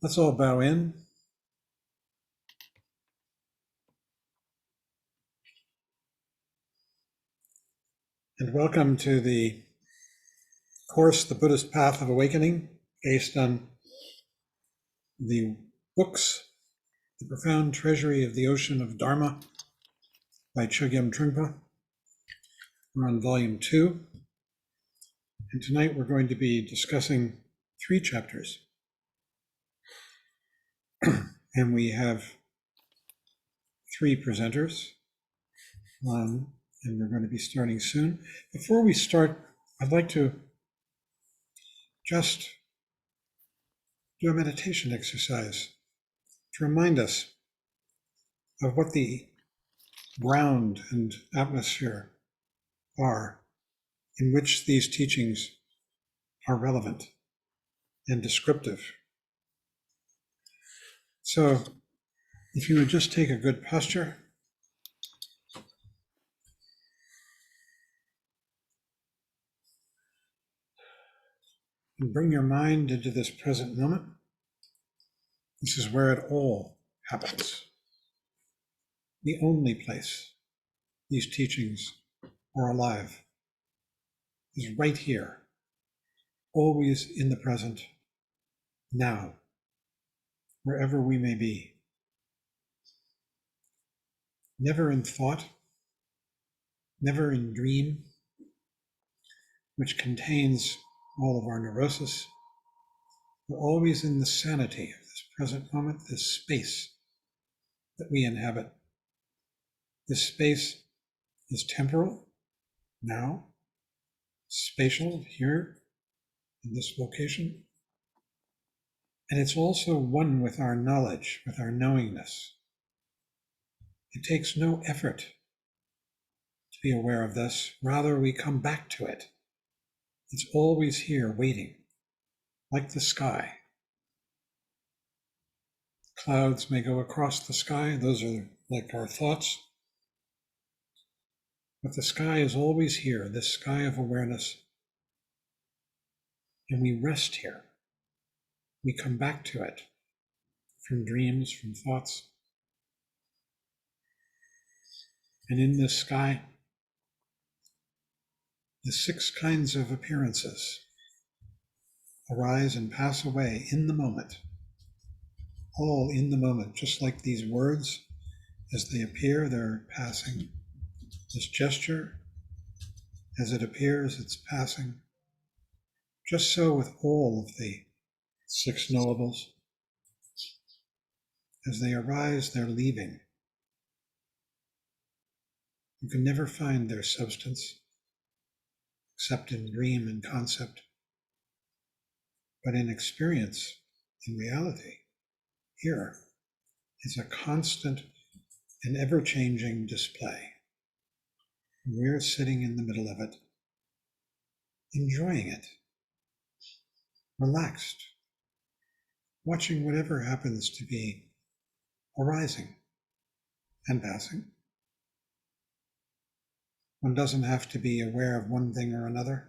Let's all bow in. And welcome to the course, The Buddhist Path of Awakening, based on the books, The Profound Treasury of the Ocean of Dharma by Chögyam Trungpa. We're on volume 2. And tonight we're going to be discussing 3 chapters. And we have 3 presenters. And we're going to be starting soon. Before we start, I'd like to just do a meditation exercise to remind us of what the ground and atmosphere are in which these teachings are relevant and descriptive. So if you would just take a good posture, and bring your mind into this present moment. This is where it all happens. The only place these teachings are alive is right here, always in the present, now, wherever we may be. Never in thought, never in dream, which contains all of our neurosis, but always in the sanity of this present moment, this space that we inhabit. This space is temporal, now, spatial, here, in this location, and it's also one with our knowledge, with our knowingness. It takes no effort to be aware of this. Rather, we come back to it. It's always here waiting, like the sky. Clouds may go across the sky. Those are like our thoughts. But the sky is always here, this sky of awareness. And we rest here. We come back to it from dreams, from thoughts. And in this sky, the 6 kinds of appearances arise and pass away in the moment, all in the moment, just like these words, as they appear, they're passing. This gesture, as it appears, it's passing. Just so with all of the 6 knowables. As they arise, they're leaving. You can never find their substance, except in dream and concept. But in experience, in reality, here is a constant and ever-changing display. We're sitting in the middle of it, enjoying it, relaxed, watching whatever happens to be arising and passing. One doesn't have to be aware of one thing or another.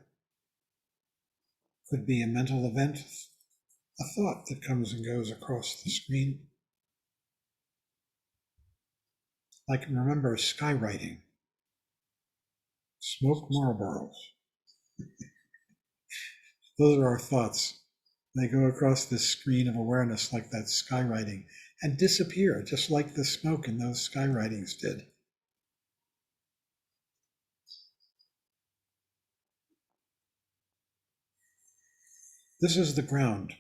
Could be a mental event, a thought that comes and goes across the screen. Like, remember skywriting. Smoke Marlboros. Those are our thoughts. They go across this screen of awareness like that skywriting and disappear, just like the smoke in those skywritings did. This is the ground.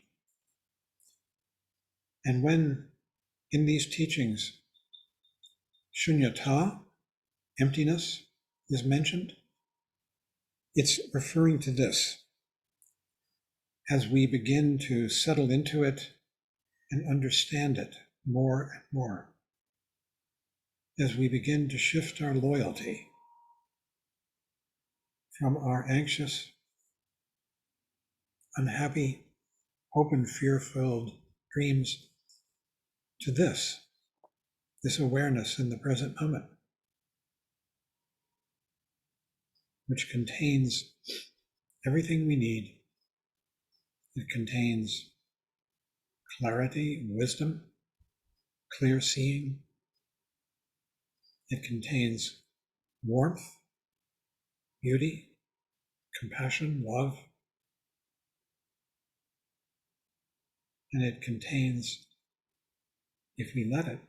And when in these teachings, shunyata, emptiness, is mentioned, it's referring to this. As we begin to settle into it and understand it more and more, as we begin to shift our loyalty from our anxious, unhappy, open, fear-filled dreams to this awareness in the present moment, which contains everything we need. It contains clarity, wisdom, clear seeing. It contains warmth, beauty, compassion, love. And it contains, if we let it,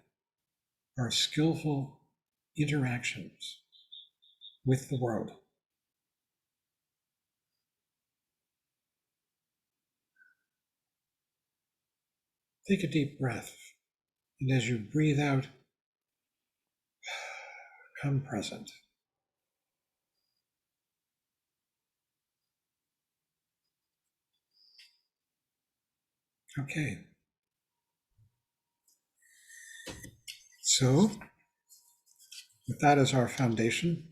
our skillful interactions with the world. Take a deep breath, and as you breathe out, come present. Okay. So, with that as our foundation,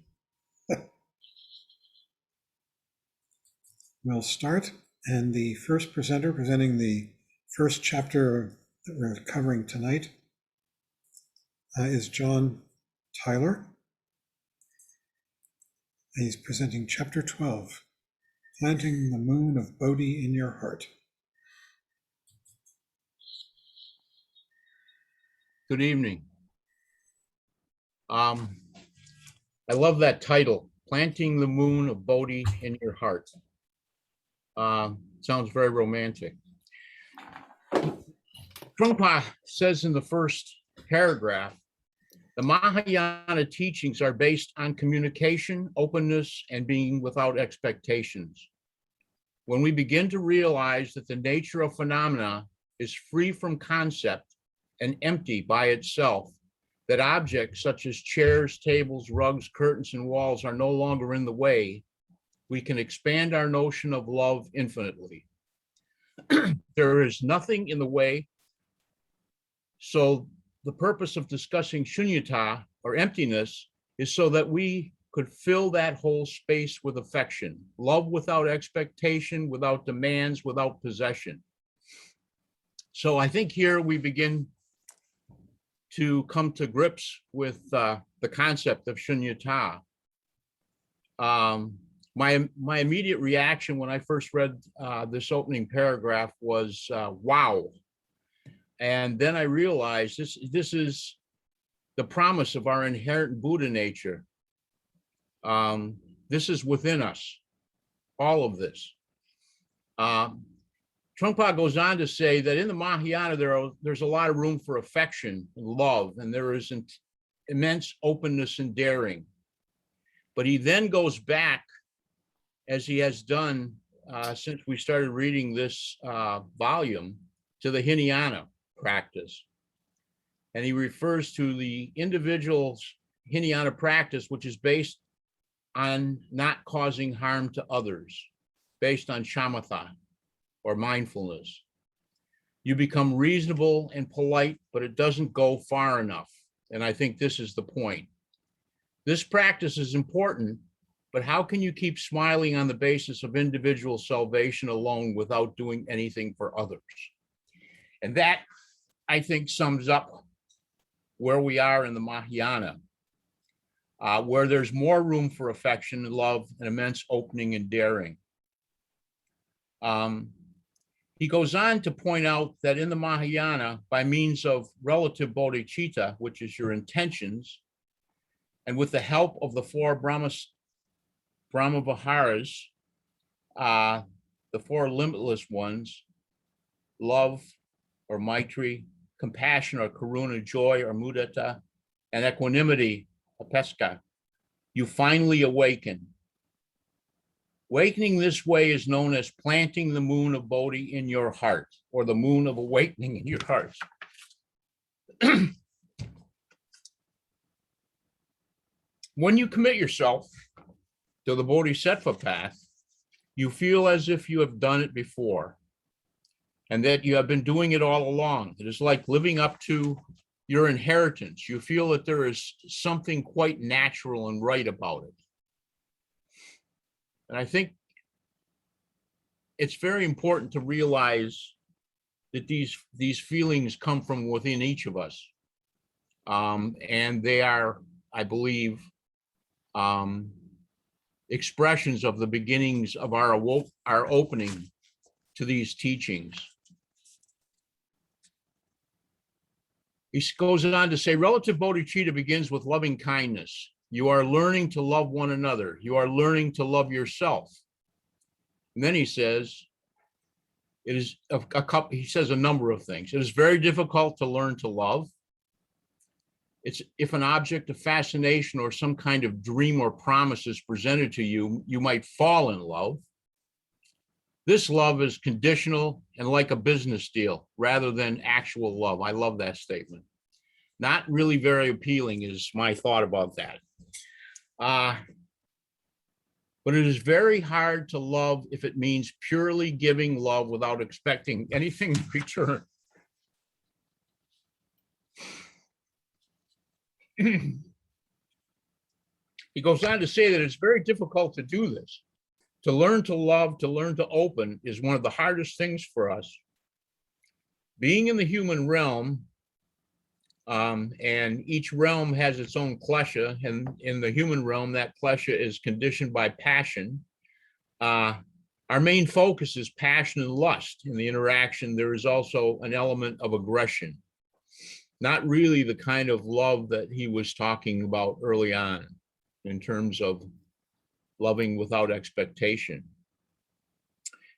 we'll start. And the first presenter presenting the first chapter that we're covering tonight is John Tyler. He's presenting chapter 12, Planting the Moon of Bodhi in Your Heart. Good evening. I love that title, Planting the Moon of Bodhi in Your Heart. Sounds very romantic. Trungpa says in the first paragraph, the Mahayana teachings are based on communication, openness, and being without expectations. When we begin to realize that the nature of phenomena is free from concept and empty by itself, that objects such as chairs, tables, rugs, curtains, and walls are no longer in the way, we can expand our notion of love infinitely. There is nothing in the way. So the purpose of discussing shunyata, or emptiness, is so that we could fill that whole space with affection, love without expectation, without demands, without possession. So I think here we begin to come to grips with the concept of shunyata. My immediate reaction when I first read this opening paragraph was, wow. And then I realized this is the promise of our inherent Buddha nature. This is within us, all of this. Trungpa goes on to say that in the Mahayana, there's a lot of room for affection and love, and there is immense openness and daring. But he then goes back, as he has done since we started reading this volume, to the Hinayana practice. And he refers to the individual's Hinayana practice, which is based on not causing harm to others, based on shamatha, or mindfulness. You become reasonable and polite, but it doesn't go far enough. And I think this is the point. This practice is important, but how can you keep smiling on the basis of individual salvation alone without doing anything for others? And that, I think, sums up where we are in the Mahayana, where there's more room for affection and love and immense opening and daring. He goes on to point out that in the Mahayana, by means of relative bodhicitta, which is your intentions, and with the help of the four Brahma-viharas, the four limitless ones, love or maitri, compassion or karuna, joy or mudita, and equanimity, apeska, you finally awaken. Awakening this way is known as planting the moon of Bodhi in your heart, or the moon of awakening in your heart. When you commit yourself to the Bodhisattva Path, you feel as if you have done it before, and that you have been doing it all along. It is like living up to your inheritance. You feel that there is something quite natural and right about it. And I think it's very important to realize that these feelings come from within each of us. And they are, I believe, expressions of the beginnings of our opening to these teachings. He goes on to say, relative bodhicitta begins with loving kindness. You are learning to love one another. You are learning to love yourself. And then he says, it is he says a number of things. It is very difficult to learn to love. It's if an object of fascination or some kind of dream or promise is presented to you, you might fall in love. This love is conditional and like a business deal rather than actual love. I love that statement. Not really very appealing is my thought about that. But it is very hard to love if it means purely giving love without expecting anything in return. He goes on to say that it's very difficult to do this. To learn to love, to learn to open is one of the hardest things for us. Being in the human realm, and each realm has its own klesha, and in the human realm, that klesha is conditioned by passion. Our main focus is passion and lust. In the interaction, there is also an element of aggression, not really the kind of love that he was talking about early on in terms of loving without expectation.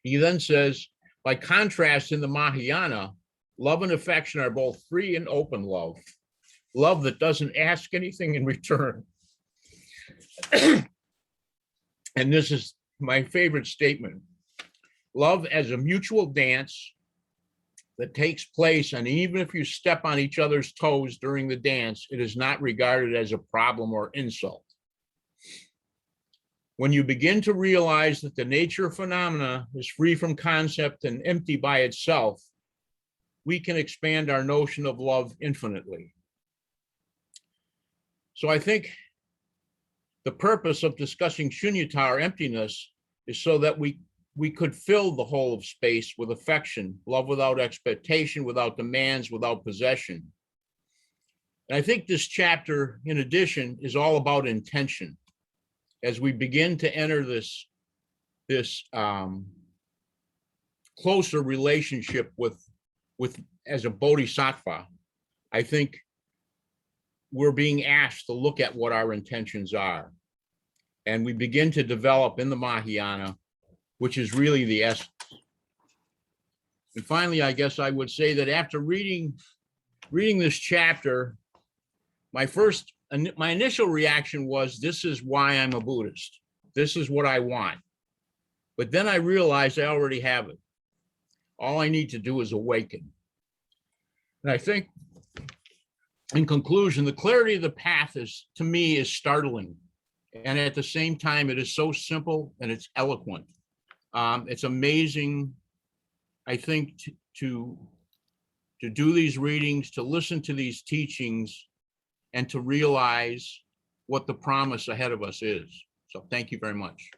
He then says, by contrast, in the Mahayana, love and affection are both free and open love, love that doesn't ask anything in return. And this is my favorite statement. Love as a mutual dance that takes place, and even if you step on each other's toes during the dance, it is not regarded as a problem or insult. When you begin to realize that the nature of phenomena is free from concept and empty by itself, we can expand our notion of love infinitely. So I think the purpose of discussing shunyata, or emptiness, is so that we could fill the whole of space with affection, love without expectation, without demands, without possession. And I think this chapter, in addition, is all about intention. As we begin to enter this closer relationship with as a bodhisattva, I think we're being asked to look at what our intentions are. And we begin to develop in the Mahayana, which is really the essence. And finally, I guess I would say that after reading this chapter, my initial reaction was, this is why I'm a Buddhist. This is what I want. But then I realized I already have it. All I need to do is awaken. And I think, in conclusion, the clarity of the path is, to me, is startling. And at the same time, it is so simple and it's eloquent. It's amazing, I think, to do these readings, to listen to these teachings, and to realize what the promise ahead of us is. So thank you very much.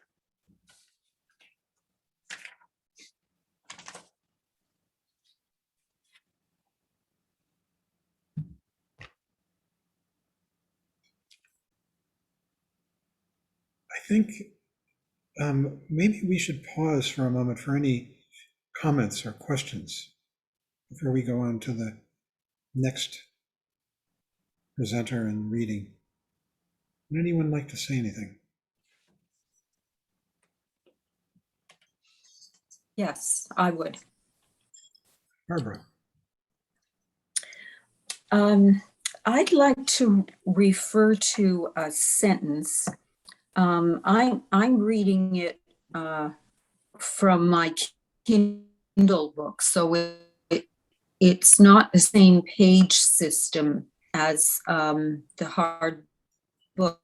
I think maybe we should pause for a moment for any comments or questions before we go on to the next presenter and reading. Would anyone like to say anything? Yes, I would. Barbara. I'd like to refer to a sentence. I'm reading it from my Kindle book, so it's not the same page system as the hard book.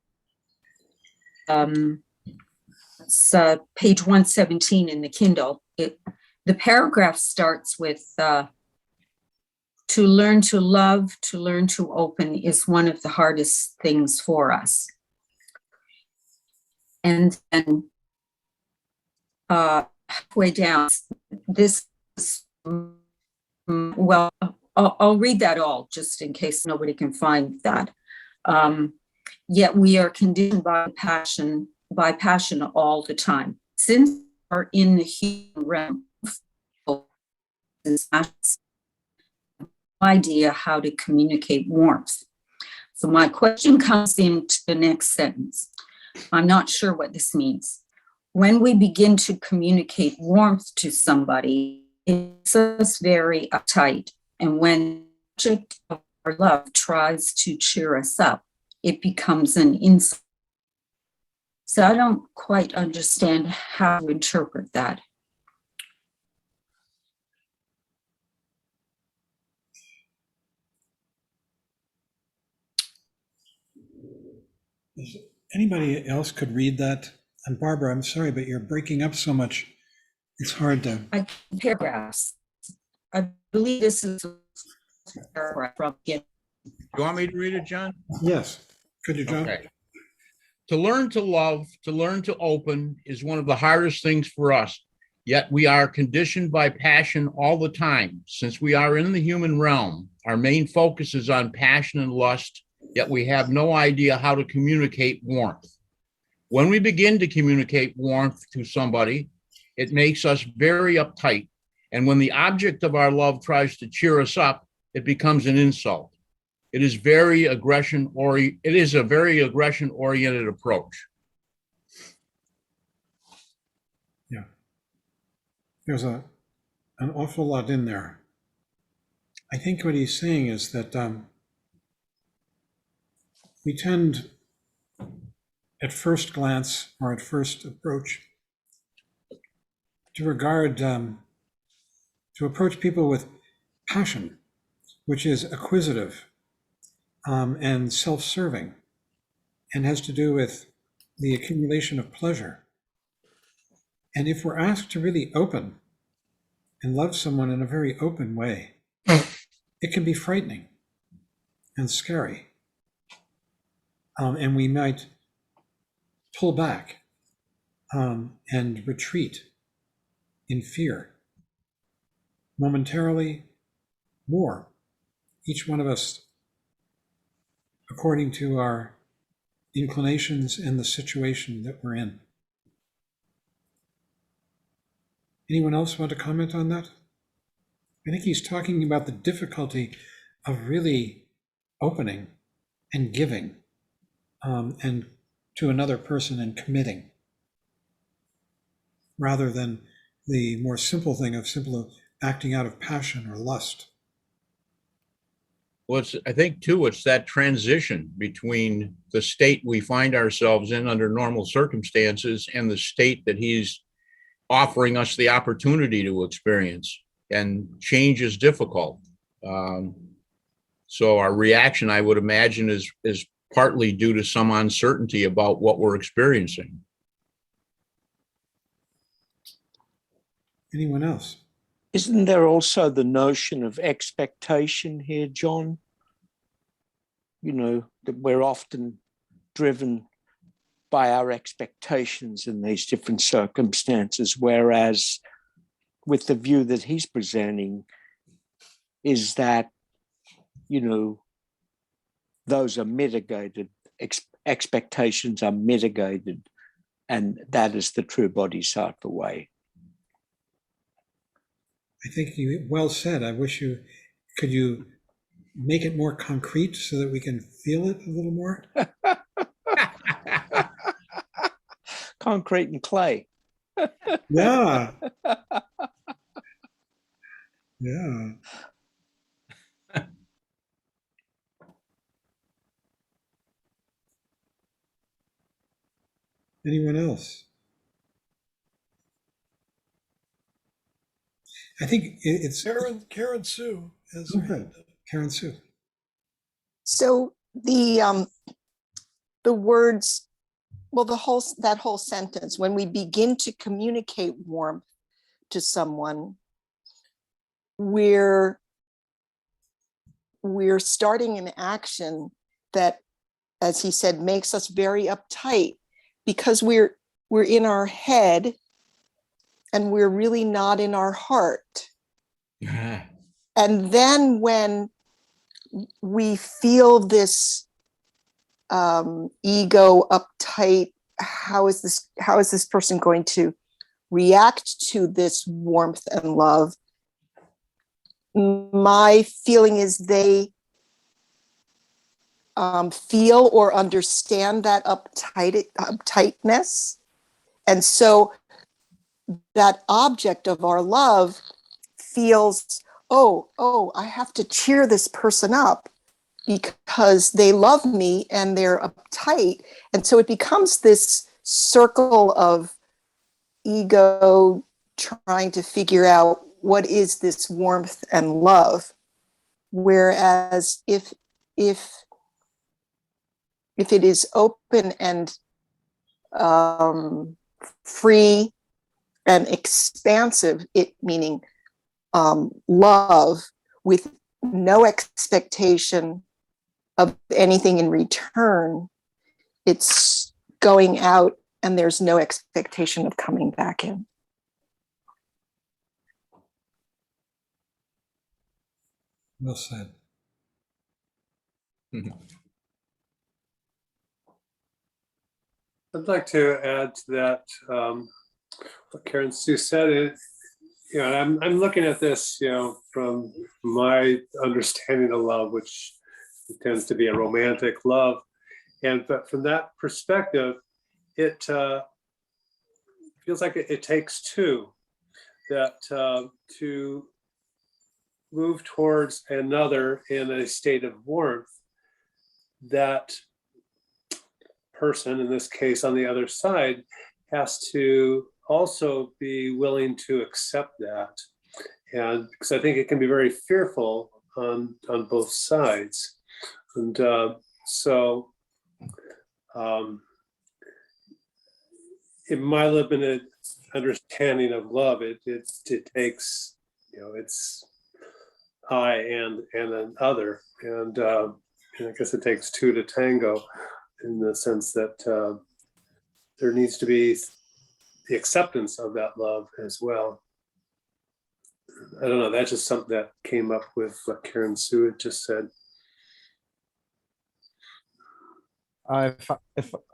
It's page 117 in the Kindle. The paragraph starts with to learn to love, to learn to open is one of the hardest things for us. And then halfway down, this is, well, I'll read that all just in case nobody can find that. Yet we are conditioned by passion all the time. Since we are in the human realm, idea how to communicate warmth. So my question comes into the next sentence. I'm not sure what this means. When we begin to communicate warmth to somebody, it makes us very uptight. And when the object of our love tries to cheer us up, it becomes an insult. So I don't quite understand how to interpret that. Is anybody else could read that? And Barbara, I'm sorry, but you're breaking up so much. It's hard to. Paragraphs. I believe this is a paragraph from it. You want me to read it, John? Yes. Could you, John? Okay. To learn to love, to learn to open is one of the hardest things for us. Yet we are conditioned by passion all the time. Since we are in the human realm, our main focus is on passion and lust, yet we have no idea how to communicate warmth. When we begin to communicate warmth to somebody, it makes us very uptight. And when the object of our love tries to cheer us up, it becomes an insult. It is a very aggression-oriented approach. Yeah. There's an awful lot in there. I think what he's saying is that we tend, at first glance or at first approach, to regard, to approach people with passion, which is acquisitive and self-serving, and has to do with the accumulation of pleasure. And if we're asked to really open and love someone in a very open way, it can be frightening and scary. And we might pull back and retreat in fear. Momentarily, more. Each one of us, according to our inclinations and the situation that we're in. Anyone else want to comment on that? I think he's talking about the difficulty of really opening and giving and to another person and committing, rather than the more simple thing of simply acting out of passion or lust. Well, I think, too, it's that transition between the state we find ourselves in under normal circumstances and the state that he's offering us the opportunity to experience. And change is difficult. So our reaction, I would imagine, is partly due to some uncertainty about what we're experiencing. Anyone else? Isn't there also the notion of expectation here, John? You know, that we're often driven by our expectations in these different circumstances, whereas with the view that he's presenting is that, you know, those are mitigated, expectations are mitigated, and that is the true Bodhisattva way. I think you well said. I wish could you make it more concrete so that we can feel it a little more? Concrete and clay. Yeah. Yeah. Anyone else? I think it's Karen Sue has okay. Karen Sue. So the words, well, that whole sentence, when we begin to communicate warmth to someone, we're starting an action that, as he said, makes us very uptight because we're in our head and we're really not in our heart. And then when we feel this ego uptight, how is this person going to react to this warmth and love? my feeling is they feel or understand that uptightness. And so that object of our love feels, oh, I have to cheer this person up because they love me and they're uptight. And so it becomes this circle of ego trying to figure out what is this warmth and love. Whereas if it is open and free and expansive, it meaning love with no expectation of anything in return, it's going out and there's no expectation of coming back in. Well said. I'd like to add to that what Karen Sue said. I'm looking at this, from my understanding of love, which tends to be a romantic love, but from that perspective, it feels like it takes two. That to move towards another in a state of warmth, that person, in this case on the other side, has to also be willing to accept that. And because I think it can be very fearful on both sides. And in my limited understanding of love, it takes, it's I and an other. And I guess it takes two to tango, in the sense that there needs to be the acceptance of that love as well. I don't know, that's just something that came up with what Karen Sue had just said.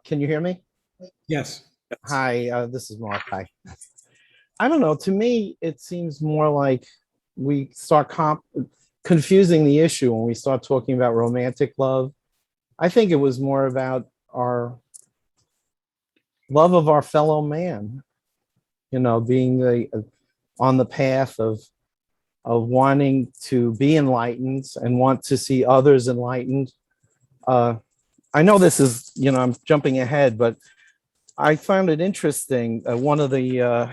Can you hear me? Yes. Hi, this is Mark. Hi. I don't know. To me, it seems more like we start confusing the issue when we start talking about romantic love. I think it was more about our love of our fellow man, being on the path of wanting to be enlightened and want to see others enlightened. I know this is, I'm jumping ahead, but I found it interesting. One of the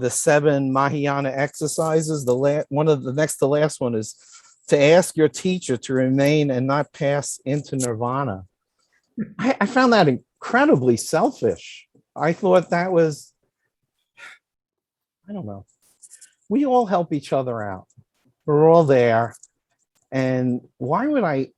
7 Mahayana exercises, one of the next to last one, is to ask your teacher to remain and not pass into nirvana. I found that incredibly selfish. I thought that was, I don't know. We all help each other out. We're all there. And why would I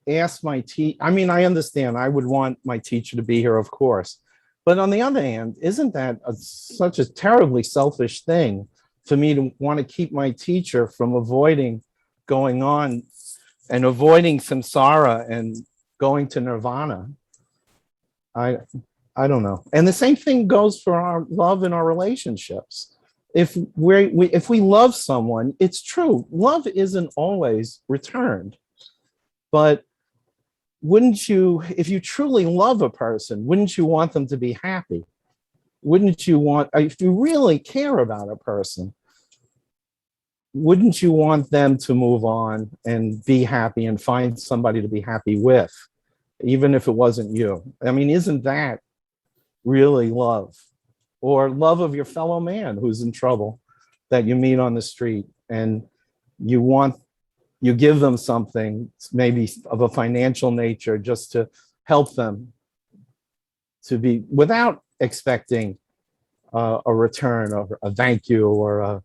ask my teacher? I mean, I understand I would want my teacher to be here, of course. But on the other hand, isn't that such a terribly selfish thing for me to want to keep my teacher from avoiding going on and avoiding samsara and going to nirvana? I don't know. And the same thing goes for our love in our relationships. If we love someone, it's true, love isn't always returned. But wouldn't you, if you truly love a person, wouldn't you want them to be happy? Wouldn't you want, if you really care about a person, wouldn't you want them to move on and be happy and find somebody to be happy with, even if it wasn't you? I mean, isn't that really love? Or love of your fellow man who's in trouble that you meet on the street, and you give them something, maybe of a financial nature, just to help them to be, without expecting a return or a thank you, or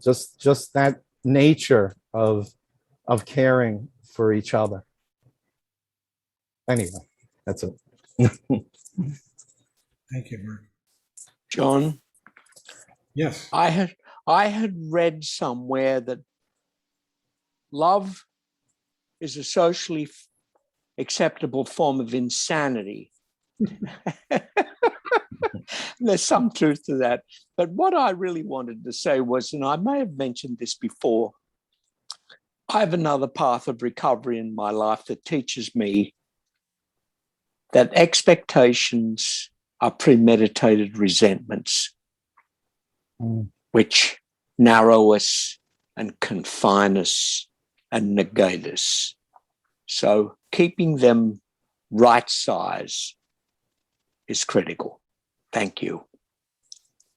just that nature of caring for each other. Anyway, that's it. Thank you, Mark. John, Yes. I had read somewhere that love is a socially acceptable form of insanity. there's some truth to that. But what I really wanted to say was, and I may have mentioned this before, I have another path of recovery in my life that teaches me that expectations are premeditated resentments, which narrow us and confine us and negate us. So keeping them right size is critical. Thank you.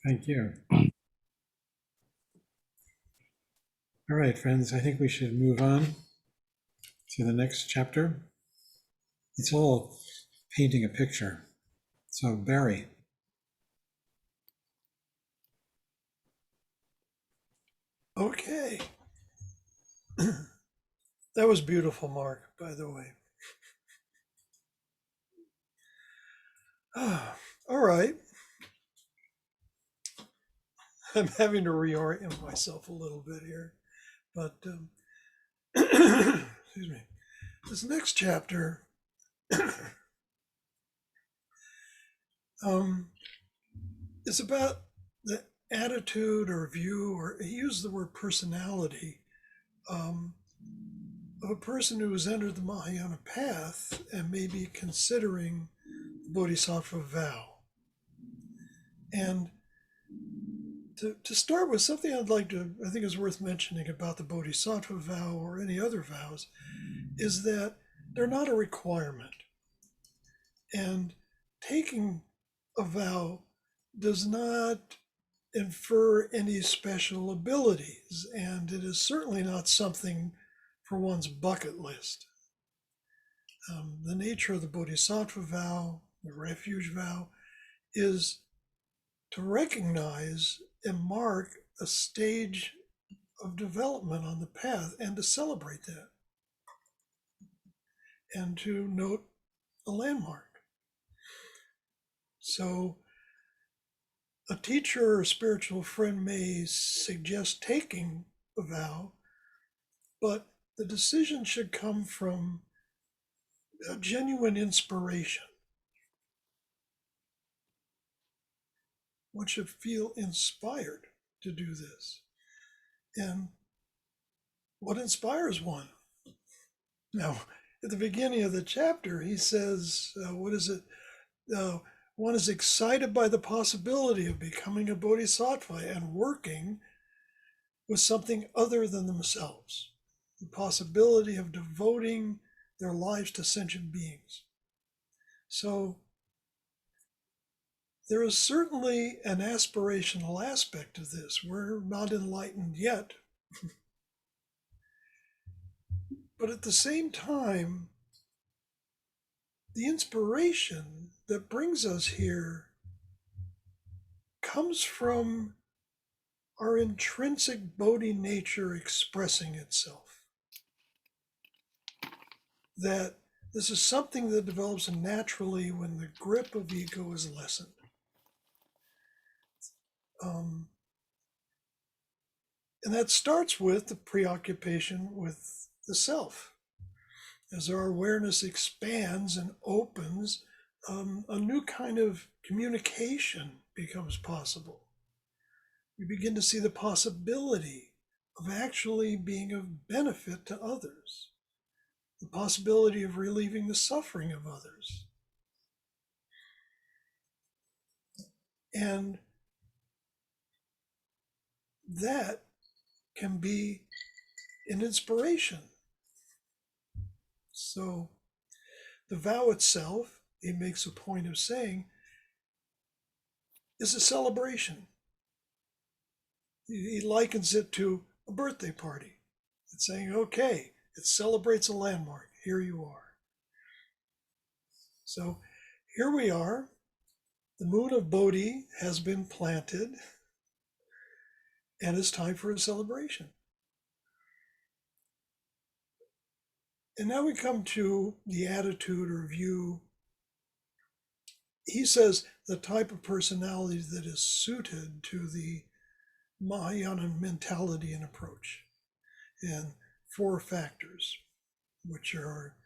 Thank you. All right, friends, I think we should move on to the next chapter. It's all painting a picture. So, Barry. Okay. That was beautiful, Mark, by the way. All right. I'm having to reorient myself a little bit here. But, excuse me. This next chapter is about the attitude or view, or he used the word personality, of a person who has entered the Mahayana path and may be considering the Bodhisattva vow. And to start with, something I think is worth mentioning about the Bodhisattva vow or any other vows is that they're not a requirement. And taking a vow does not infer any special abilities, and it is certainly not something for one's bucket list. The nature of the Bodhisattva vow, the refuge vow, is to recognize and mark a stage of development on the path and to celebrate that and to note a landmark. So a teacher or a spiritual friend may suggest taking a vow, but the decision should come from a genuine inspiration. One should feel inspired to do this. And what inspires one? Now, at the beginning of the chapter, he says, what is it? One is excited by the possibility of becoming a bodhisattva and working with something other than themselves. The possibility of devoting their lives to sentient beings. So there is certainly an aspirational aspect of this. We're not enlightened yet. But at the same time, the inspiration that brings us here comes from our intrinsic Bodhi nature expressing itself. That this is something that develops naturally when the grip of ego is lessened. And that starts with the preoccupation with the self. As our awareness expands and opens, a new kind of communication becomes possible. We begin to see the possibility of actually being of benefit to others, the possibility of relieving the suffering of others. And that can be an inspiration. So the vow itself, he makes a point of saying, is a celebration. He likens it to a birthday party. It's saying, okay, it celebrates a landmark. Here you are. So here we are. The moon of Bodhi has been planted, and it's time for a celebration. And now we come to the attitude or view. He says the type of personality that is suited to the Mahayana mentality and approach, and 4 factors, which are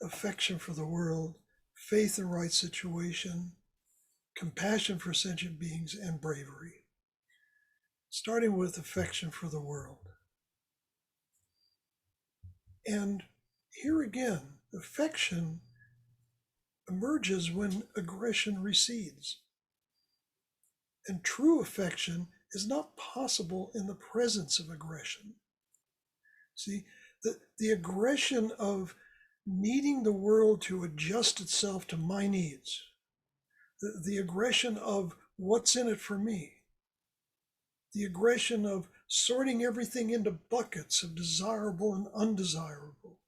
affection for the world, faith in right situation, compassion for sentient beings, and bravery. Starting with affection for the world. And here again, affection emerges when aggression recedes. And true affection is not possible in the presence of aggression. See, the aggression of needing the world to adjust itself to my needs, the aggression of what's in it for me, the aggression of sorting everything into buckets of desirable and undesirable.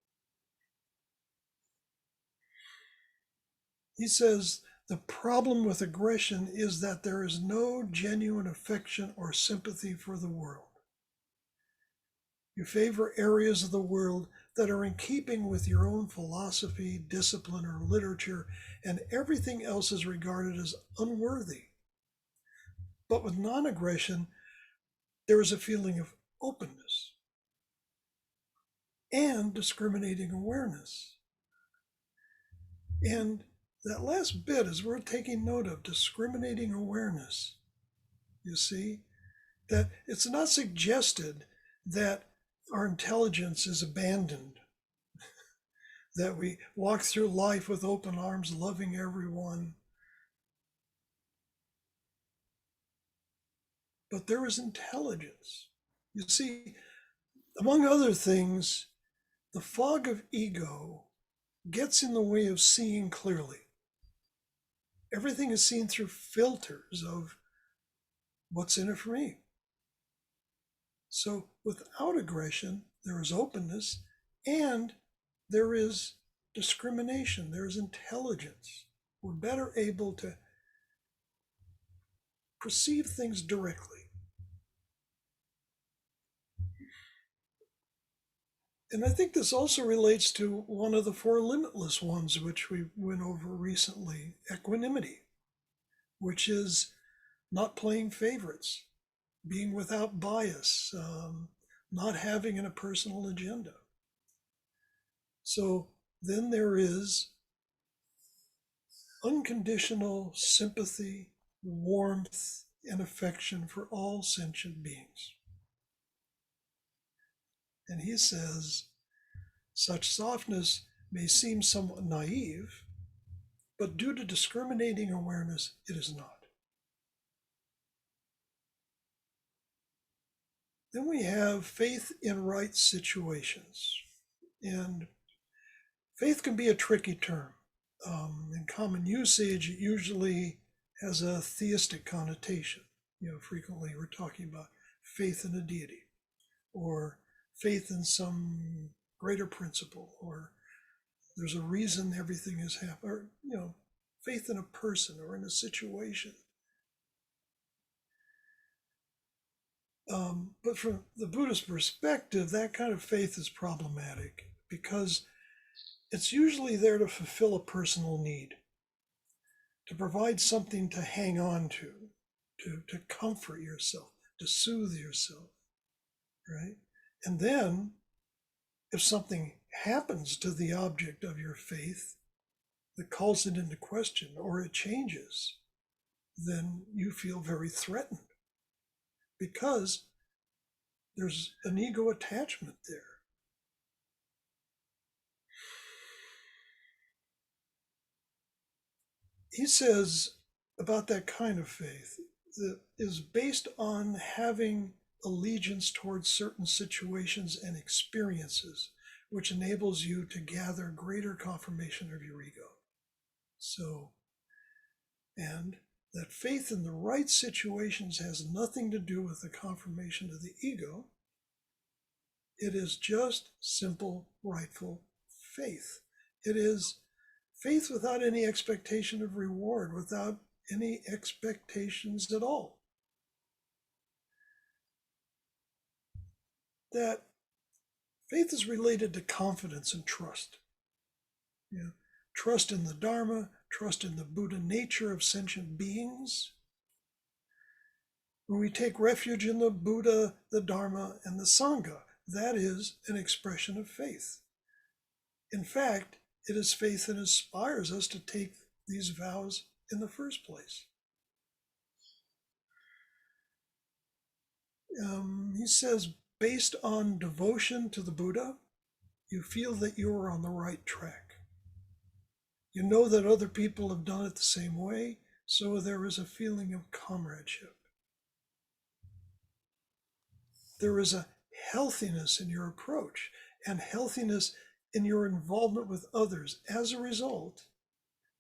He says the problem with aggression is that there is no genuine affection or sympathy for the world. You favor areas of the world that are in keeping with your own philosophy, discipline, or literature, and everything else is regarded as unworthy. But with non-aggression, there is a feeling of openness and discriminating awareness. And that last bit is worth taking note of, discriminating awareness. You see, that it's not suggested that our intelligence is abandoned, that we walk through life with open arms, loving everyone. But there is intelligence. You see, among other things, the fog of ego gets in the way of seeing clearly. Everything is seen through filters of what's in it for me. So without aggression, there is openness and there is discrimination, there is intelligence. We're better able to perceive things directly. And I think this also relates to one of the four limitless ones, which we went over recently, equanimity, which is not playing favorites, being without bias, not having a personal agenda. So then there is unconditional sympathy, warmth, and affection for all sentient beings. And he says, such softness may seem somewhat naive, but due to discriminating awareness, it is not. Then we have faith in right situations. And faith can be a tricky term. In common usage, it usually has a theistic connotation. Frequently we're talking about faith in a deity, or faith in some greater principle, or there's a reason everything is happening, or faith in a person or in a situation. But from the Buddhist perspective, that kind of faith is problematic because it's usually there to fulfill a personal need, to provide something to hang on to comfort yourself, to soothe yourself, right? And then if something happens to the object of your faith that calls it into question or it changes, then you feel very threatened because there's an ego attachment there. He says about that kind of faith that is based on having allegiance towards certain situations and experiences, which enables you to gather greater confirmation of your ego. So, and that faith in the right situations has nothing to do with the confirmation of the ego. It is just simple, rightful faith. It is faith without any expectation of reward, without any expectations at all. That faith is related to confidence and trust. Trust in the Dharma, trust in the Buddha nature of sentient beings. When we take refuge in the Buddha, the Dharma, and the Sangha, that is an expression of faith. In fact, it is faith that inspires us to take these vows in the first place. He says, based on devotion to the Buddha, you feel that you are on the right track. You know that other people have done it the same way, so there is a feeling of comradeship. There is a healthiness in your approach and healthiness in your involvement with others. As a result,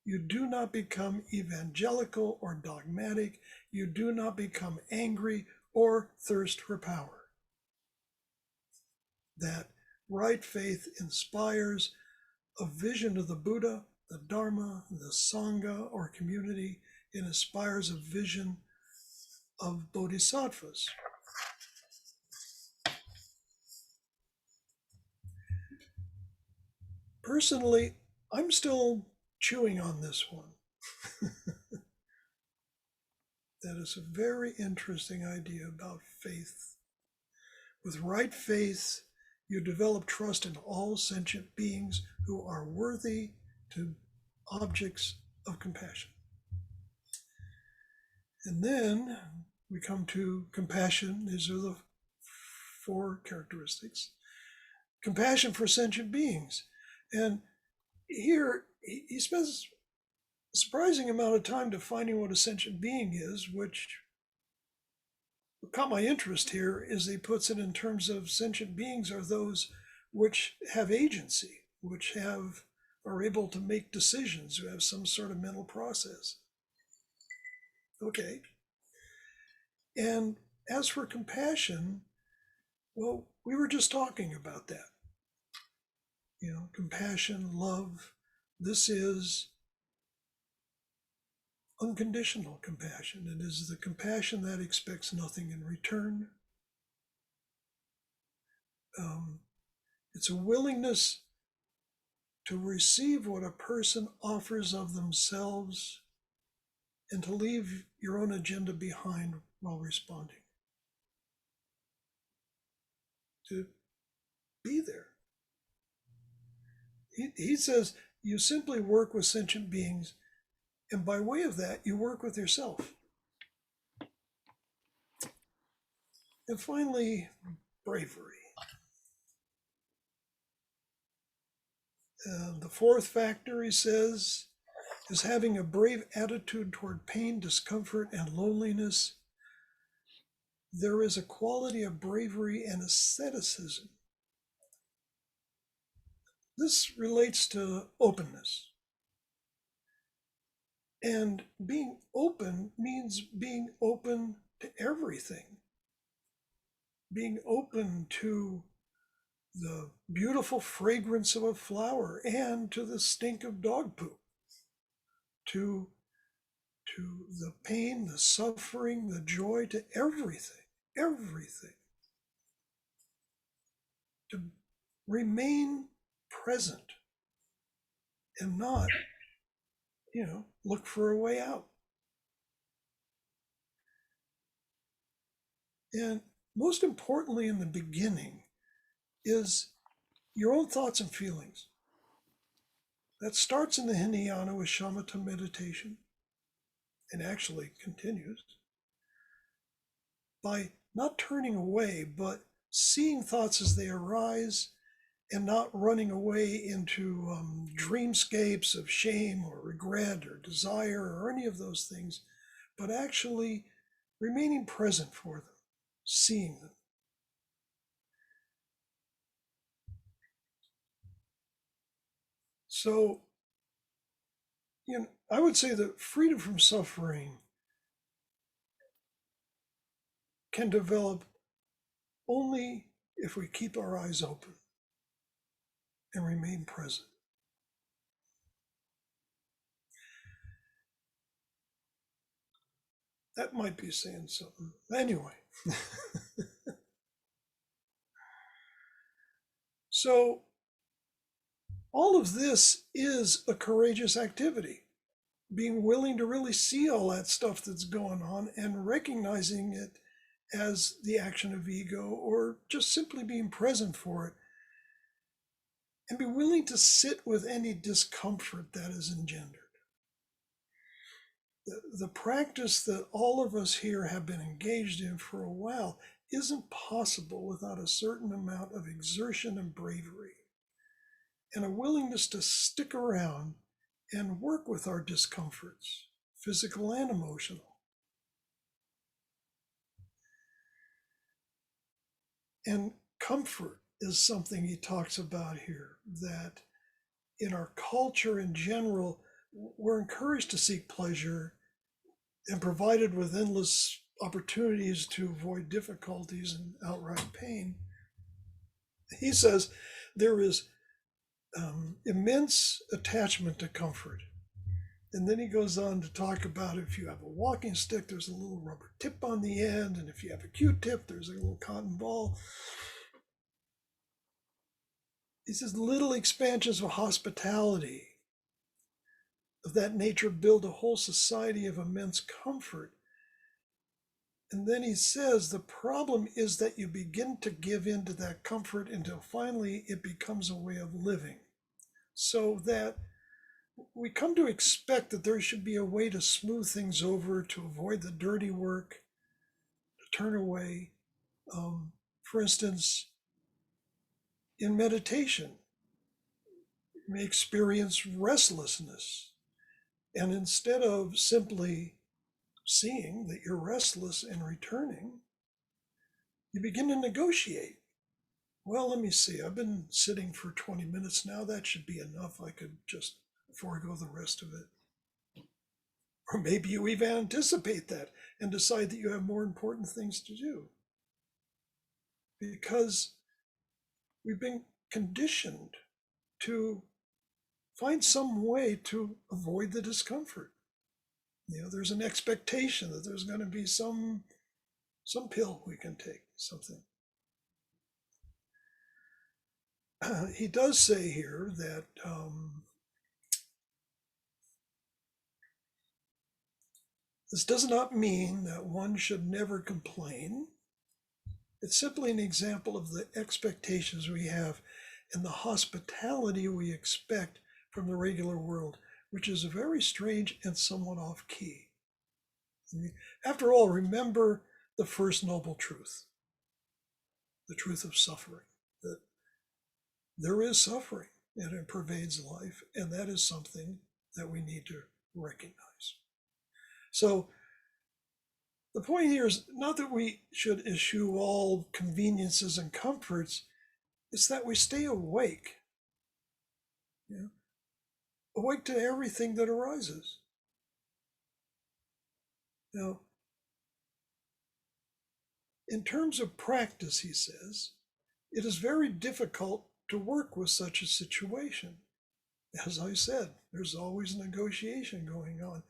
you do not become evangelical or dogmatic. You do not become angry or thirst for power. That right faith inspires a vision of the Buddha, the Dharma, the Sangha, or community. It inspires a vision of bodhisattvas. Personally, I'm still chewing on this one. That is a very interesting idea about faith. With right faith, you develop trust in all sentient beings who are worthy to objects of compassion. And then we come to compassion. These are the 4 characteristics. Compassion for sentient beings. And here he spends a surprising amount of time defining what a sentient being is, which what caught my interest here is he puts it in terms of sentient beings are those which have agency, which are able to make decisions, who have some sort of mental process. Okay. And as for compassion, well, we were just talking about that. Compassion, love, this is unconditional compassion. It is the compassion that expects nothing in return. It's a willingness to receive what a person offers of themselves and to leave your own agenda behind while responding. To be there. He says you simply work with sentient beings, and by way of that, you work with yourself. And finally, bravery. The 4th factor, he says, is having a brave attitude toward pain, discomfort, and loneliness. There is a quality of bravery and asceticism. This relates to openness. And being open means being open to everything. Being open to the beautiful fragrance of a flower and to the stink of dog poop, to the pain, the suffering, the joy, to everything. To remain present and not, look for a way out. And most importantly, in the beginning, is your own thoughts and feelings. That starts in the Hinayana with shamatha meditation and actually continues by not turning away, but seeing thoughts as they arise and not running away into dreamscapes of shame or regret or desire or any of those things, but actually remaining present for them, seeing them. So, I would say that freedom from suffering can develop only if we keep our eyes open and remain present. That might be saying something. Anyway. So, all of this is a courageous activity. Being willing to really see all that stuff that's going on and recognizing it as the action of ego, or just simply being present for it. and be willing to sit with any discomfort that is engendered. The practice that all of us here have been engaged in for a while isn't possible without a certain amount of exertion and bravery, and a willingness to stick around and work with our discomforts, physical and emotional. And comfort is something he talks about here, that in our culture in general, we're encouraged to seek pleasure and provided with endless opportunities to avoid difficulties and outright pain. He says there is immense attachment to comfort. And then he goes on to talk about if you have a walking stick, there's a little rubber tip on the end. And if you have a Q-tip, there's a little cotton ball. He says little expansions of hospitality of that nature build a whole society of immense comfort. And then he says the problem is that you begin to give in to that comfort until finally it becomes a way of living. So that we come to expect that there should be a way to smooth things over, to avoid the dirty work, to turn away. For instance, in meditation, you may experience restlessness. And instead of simply seeing that you're restless and returning, you begin to negotiate. Well, let me see, I've been sitting for 20 minutes now. That should be enough. I could just forego the rest of it. Or maybe you even anticipate that and decide that you have more important things to do. Because we've been conditioned to find some way to avoid the discomfort. There's an expectation that there's going to be some pill we can take, something. He does say here that this does not mean that one should never complain. It's simply an example of the expectations we have and the hospitality we expect from the regular world, which is very strange and somewhat off key. After all, remember the first noble truth, the truth of suffering, that there is suffering and it pervades life, and that is something that we need to recognize. So the point here is not that we should eschew all conveniences and comforts, it's that we stay awake, awake to everything that arises. Now, in terms of practice, he says, it is very difficult to work with such a situation. As I said, there's always negotiation going on.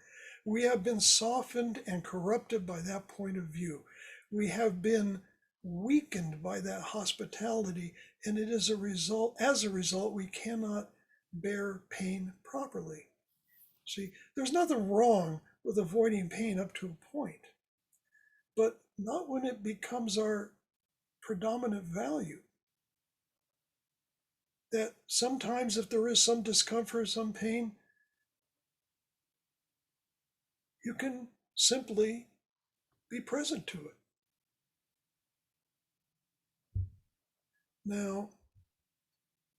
We have been softened and corrupted by that point of view. We have been weakened by that hospitality, and it is as a result, we cannot bear pain properly. See, there's nothing wrong with avoiding pain up to a point, but not when it becomes our predominant value. That sometimes if there is some discomfort, some pain, you can simply be present to it. Now,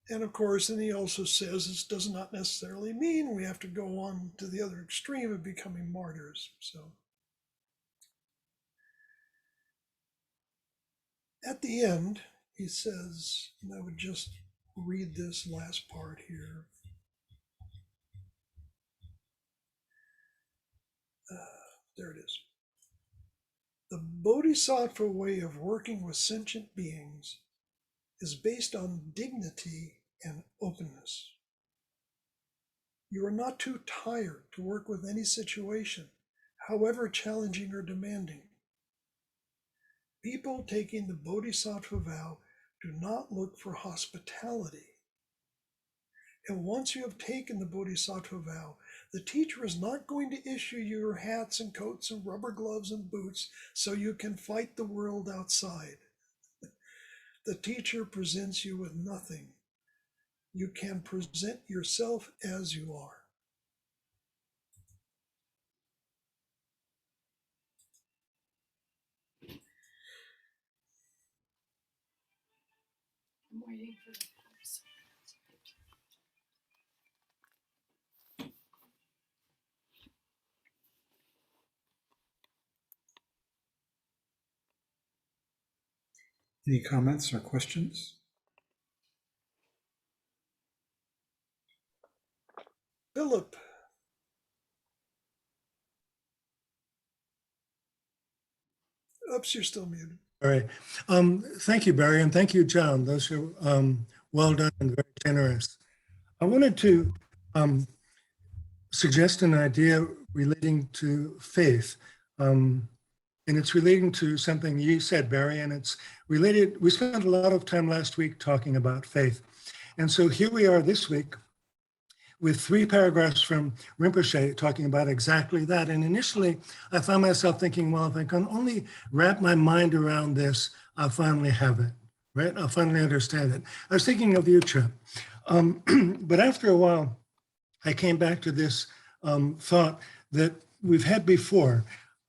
and of course, and he also says this does not necessarily mean we have to go on to the other extreme of becoming martyrs. So at the end, he says, and I would just read this last part here. There it is. The Bodhisattva way of working with sentient beings is based on dignity and openness. You are not too tired to work with any situation, however challenging or demanding. People taking the Bodhisattva vow do not look for hospitality. And once you have taken the Bodhisattva vow, the teacher is not going to issue you your hats and coats and rubber gloves and boots so you can fight the world outside. The teacher presents you with nothing you can present yourself as you are. I'm waiting for the pops. Any comments or questions? Philip. Oops, you're still muted. All right. Thank you, Barry, and thank you, John. Those are well done and very generous. I wanted to suggest an idea relating to faith. And it's relating to something you said, Barry, and it's related. We spent a lot of time last week talking about faith. And so here we are this week with 3 paragraphs from Rinpoche talking about exactly that. And initially, I found myself thinking, well, if I can only wrap my mind around this, I'll finally have it, right? I'll finally understand it. I was thinking of you, Trip. But after a while, I came back to this thought that we've had before.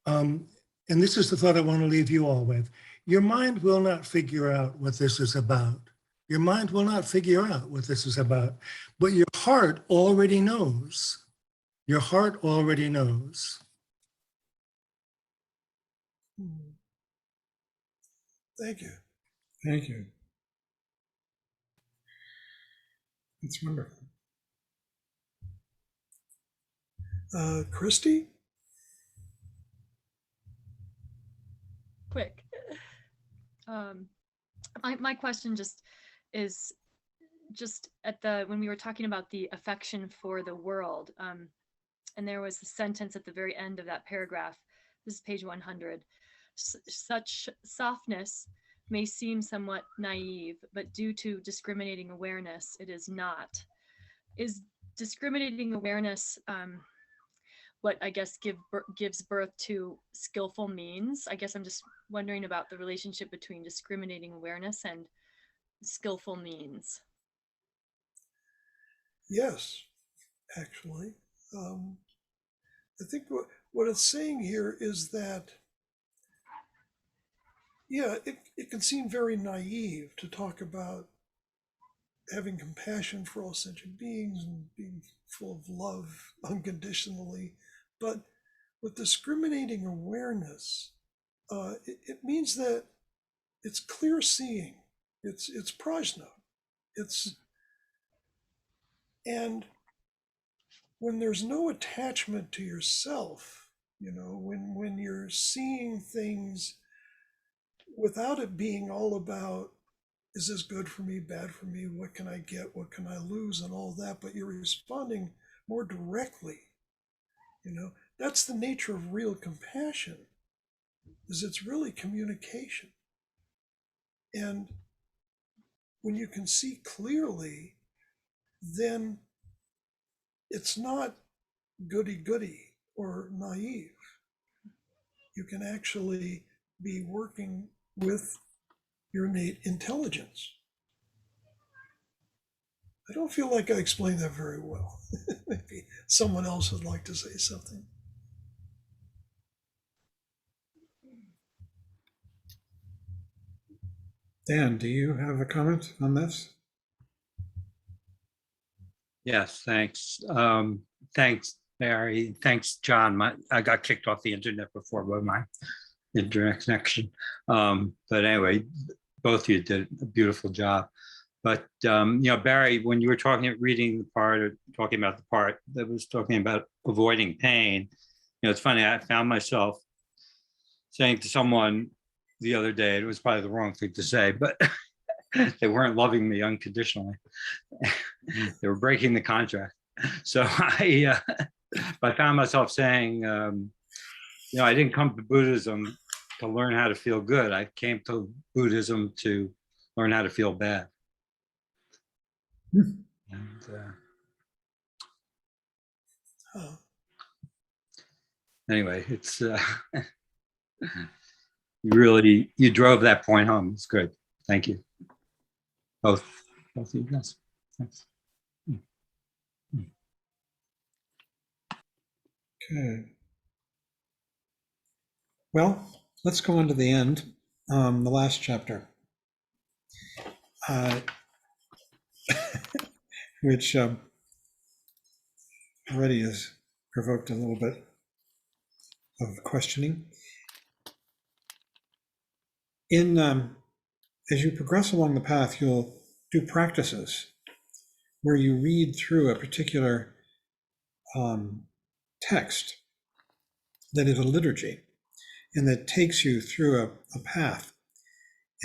And this is the thought I want to leave you all with. Your mind will not figure out what this is about. Your mind will not figure out what this is about, but your heart already knows. Your heart already knows. Thank you. Thank you. That's wonderful. Christy? Quick. My question just is just at when we were talking about the affection for the world, and there was a sentence at the very end of that paragraph. This is page 100. Such softness may seem somewhat naive, but due to discriminating awareness, it is not. Is discriminating awareness what I guess gives birth to skillful means? I guess I'm just wondering about the relationship between discriminating awareness and skillful means. Yes, actually. I think what it's saying here is that, yeah, it can seem very naive to talk about having compassion for all sentient beings and being full of love unconditionally. But with discriminating awareness, it means that it's clear seeing. It's prajna. And when there's no attachment to yourself, when you're seeing things without it being all about, is this good for me, bad for me, what can I get, what can I lose, and all that, but you're responding more directly. That's the nature of real compassion, is it's really communication. And when you can see clearly, then it's not goody-goody or naive. You can actually be working with your innate intelligence. I don't feel like I explained that very well. Maybe someone else would like to say something. Dan, do you have a comment on this? Yes, thanks. Thanks, Barry. Thanks, John. I got kicked off the internet before by my internet connection. But anyway, both of you did a beautiful job. But Barry, when you were reading the part or talking about the part that was talking about avoiding pain, it's funny, I found myself saying to someone the other day, it was probably the wrong thing to say, but they weren't loving me unconditionally. They were breaking the contract. So I found myself saying, I didn't come to Buddhism to learn how to feel good. I came to Buddhism to learn how to feel bad. And anyway, it's you drove that point home. It's good. Thank you. Both of you guys. Thanks. Okay. Well, let's go on to the end, the last chapter, which already has provoked a little bit of questioning. As you progress along the path, you'll do practices where you read through a particular text that is a liturgy and that takes you through a path.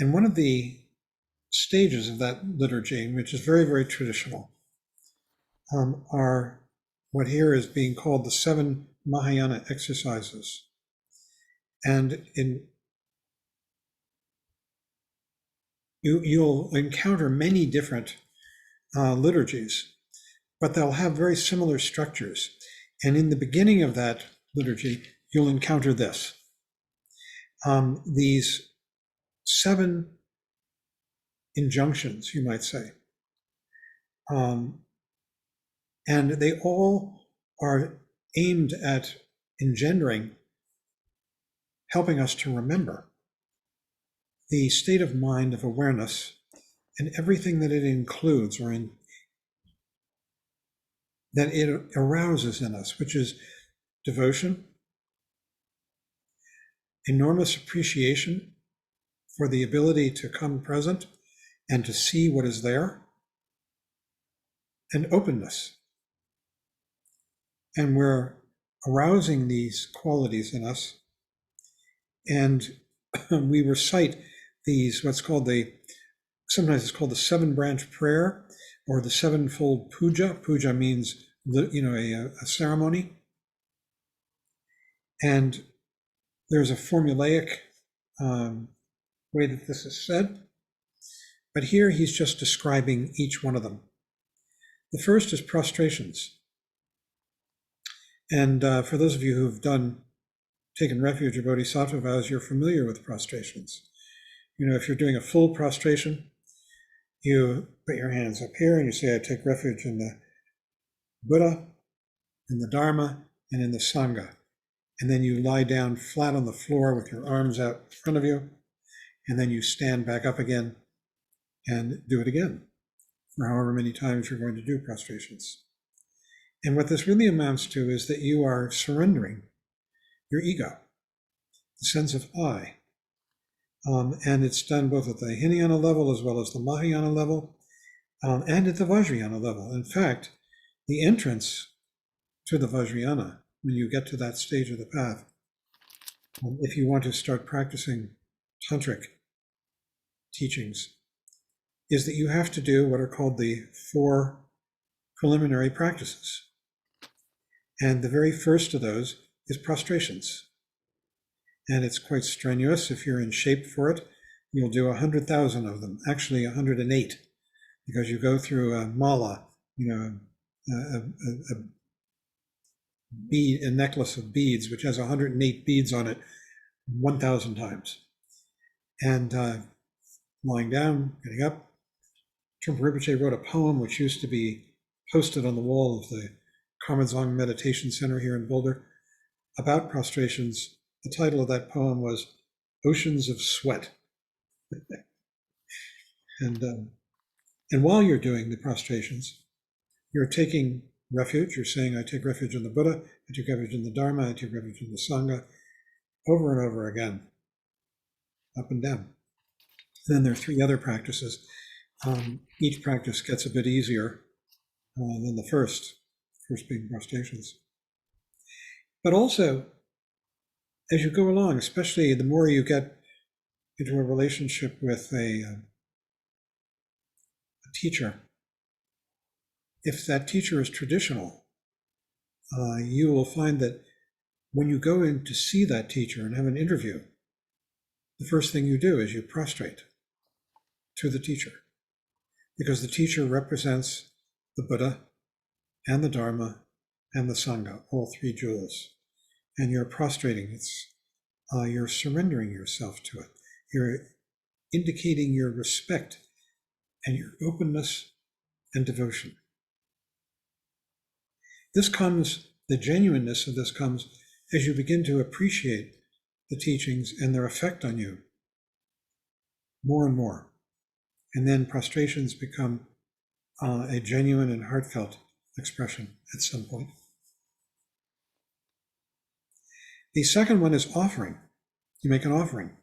And one of the stages of that liturgy, which is very, very traditional, are what here is being called the 7 Mahayana exercises. And you'll encounter many different liturgies, but they'll have very similar structures. And in the beginning of that liturgy, you'll encounter this. These 7 injunctions, you might say. And they all are aimed at engendering, helping us to remember the state of mind of awareness and everything that it includes or that it arouses in us, which is devotion, enormous appreciation for the ability to come present and to see what is there, and openness. And we're arousing these qualities in us, and we recite these, sometimes it's called the 7-branch prayer or the 7-fold puja. Puja means, a ceremony. And there's a formulaic way that this is said, but here he's just describing each one of them. The first is prostrations. And for those of you who've taken refuge or Bodhisattva vows, you're familiar with prostrations. If you're doing a full prostration, you put your hands up here and you say, I take refuge in the Buddha, in the Dharma, and in the Sangha. And then you lie down flat on the floor with your arms out in front of you, and then you stand back up again and do it again for however many times you're going to do prostrations. And what this really amounts to is that you are surrendering your ego, the sense of I. And it's done both at the Hinayana level as well as the Mahayana level, and at the Vajrayana level. In fact, the entrance to the Vajrayana, when you get to that stage of the path, if you want to start practicing tantric teachings, is that you have to do what are called the 4 preliminary practices. And the very first of those is prostrations. And it's quite strenuous. If you're in shape for it, you'll do 100,000 of them, actually 108, because you go through a mala, a necklace of beads, which has 108 beads on it, 1,000 times. And lying down, getting up. Trungpa Rinpoche wrote a poem which used to be posted on the wall of the Karmadzong Meditation Center here in Boulder about prostrations. The title of that poem was Oceans of Sweat. And while you're doing the prostrations, you're taking refuge. You're saying, I take refuge in the Buddha, I take refuge in the Dharma, I take refuge in the Sangha, over and over again, up and down. And then there are 3 other practices. Each practice gets a bit easier than the first being prostrations. But also, as you go along, especially the more you get into a relationship with a teacher, if that teacher is traditional, you will find that when you go in to see that teacher and have an interview, the first thing you do is you prostrate to the teacher, because the teacher represents the Buddha and the Dharma and the Sangha, all 3 jewels. And you're prostrating. You're surrendering yourself to it. You're indicating your respect and your openness and devotion. This comes the genuineness of this comes as you begin to appreciate the teachings and their effect on you more and more. And then prostrations become a genuine and heartfelt expression at some point. The second one is offering. You make an offering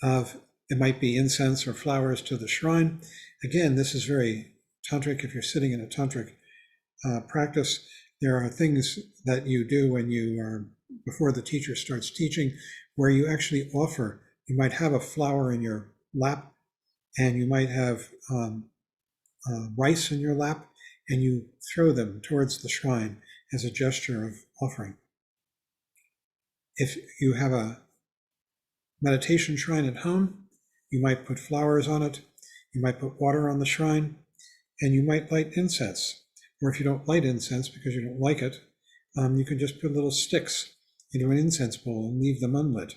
of, it might be incense or flowers to the shrine. Again, this is very tantric. If you're sitting in a tantric practice, there are things that you do when you are, before the teacher starts teaching, where you actually offer. You might have a flower in your lap, and you might have rice in your lap, and you throw them towards the shrine as a gesture of offering. If you have a meditation shrine at home, you might put flowers on it, you might put water on the shrine, and you might light incense. Or if you don't light incense because you don't like it, you can just put little sticks into an incense bowl and leave them unlit.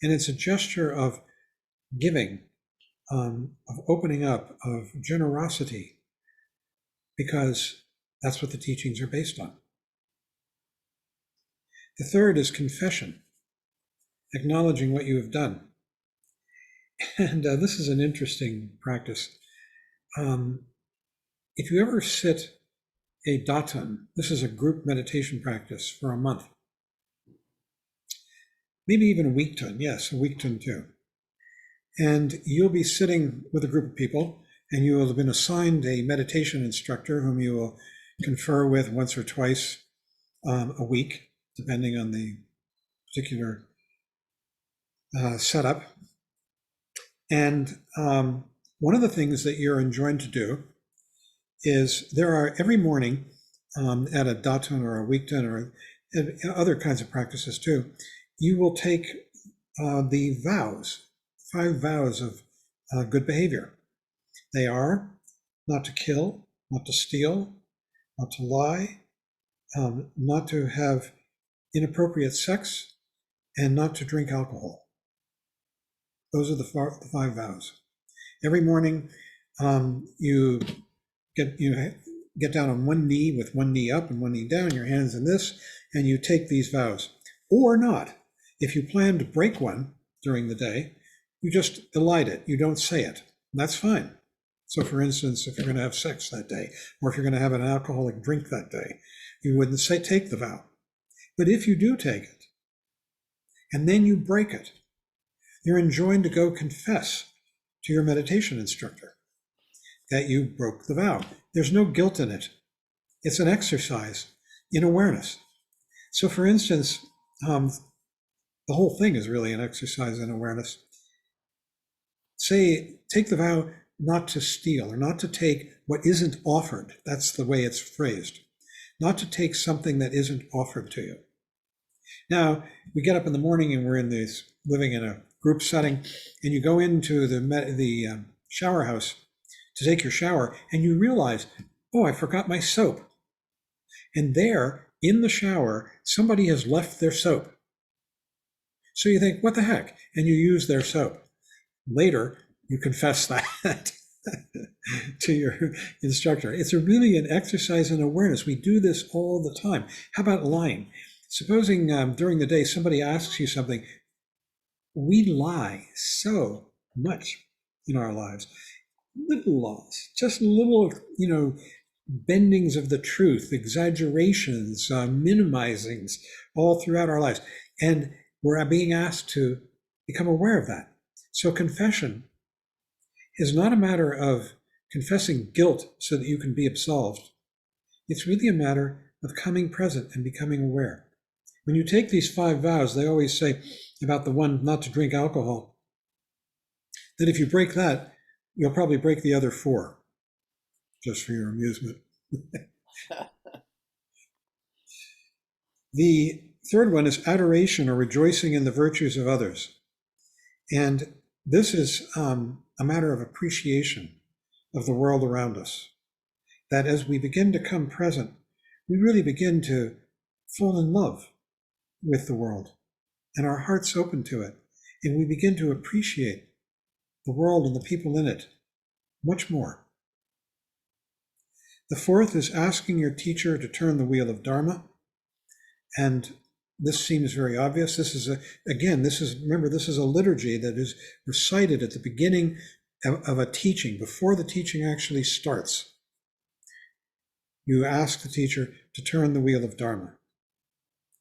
And it's a gesture of giving, of opening up, of generosity, because that's what the teachings are based on. The third is confession, acknowledging what you have done. And this is an interesting practice. If you ever sit a daton, this is a group meditation practice for a month, maybe even a weekton, yes, a weekton too. And you'll be sitting with a group of people, and you will have been assigned a meditation instructor whom you will confer with once or twice a week, depending on the particular setup. And one of the things that you're enjoined to do is there are every morning at a daton or a weekton or other kinds of practices too, you will take the vows, 5 vows of good behavior. They are not to kill, not to steal, not to lie, not to have inappropriate sex, and not to drink alcohol. Those are the 5 vows. Every morning, you get down on one knee with one knee up and one knee down, your hands in this, and you take these vows. Or not. If you plan to break one during the day, you just elide it. You don't say it. That's fine. So for instance, if you're going to have sex that day, or if you're going to have an alcoholic drink that day, you wouldn't say take the vow. But if you do take it, and then you break it, you're enjoined to go confess to your meditation instructor that you broke the vow. There's no guilt in it. It's an exercise in awareness. So for instance, the whole thing is really an exercise in awareness. Say, take the vow not to steal or not to take what isn't offered. That's the way it's phrased. Not to take something that isn't offered to you. Now, we get up in the morning and we're living in a group setting, and you go into the shower house to take your shower, and you realize, oh, I forgot my soap. And there, in the shower, somebody has left their soap. So you think, what the heck? And you use their soap. Later, you confess that to your instructor. It's really an exercise in awareness. We do this all the time. How about lying? Supposing during the day somebody asks you something, we lie so much in our lives. Little lies, just little, bendings of the truth, exaggerations, minimizings all throughout our lives. And we're being asked to become aware of that. So confession is not a matter of confessing guilt so that you can be absolved. It's really a matter of coming present and becoming aware. When you take these 5 vows, they always say about the one not to drink alcohol, that if you break that, you'll probably break the other 4, just for your amusement. The third one is adoration or rejoicing in the virtues of others. And this is a matter of appreciation of the world around us. That as we begin to come present, we really begin to fall in love with the world, and our hearts open to it, and we begin to appreciate the world and the people in it much more. The fourth is asking your teacher to turn the wheel of Dharma. And this seems very obvious. This is remember, this is a liturgy that is recited at the beginning of a teaching, before the teaching actually starts. You ask the teacher to turn the wheel of Dharma.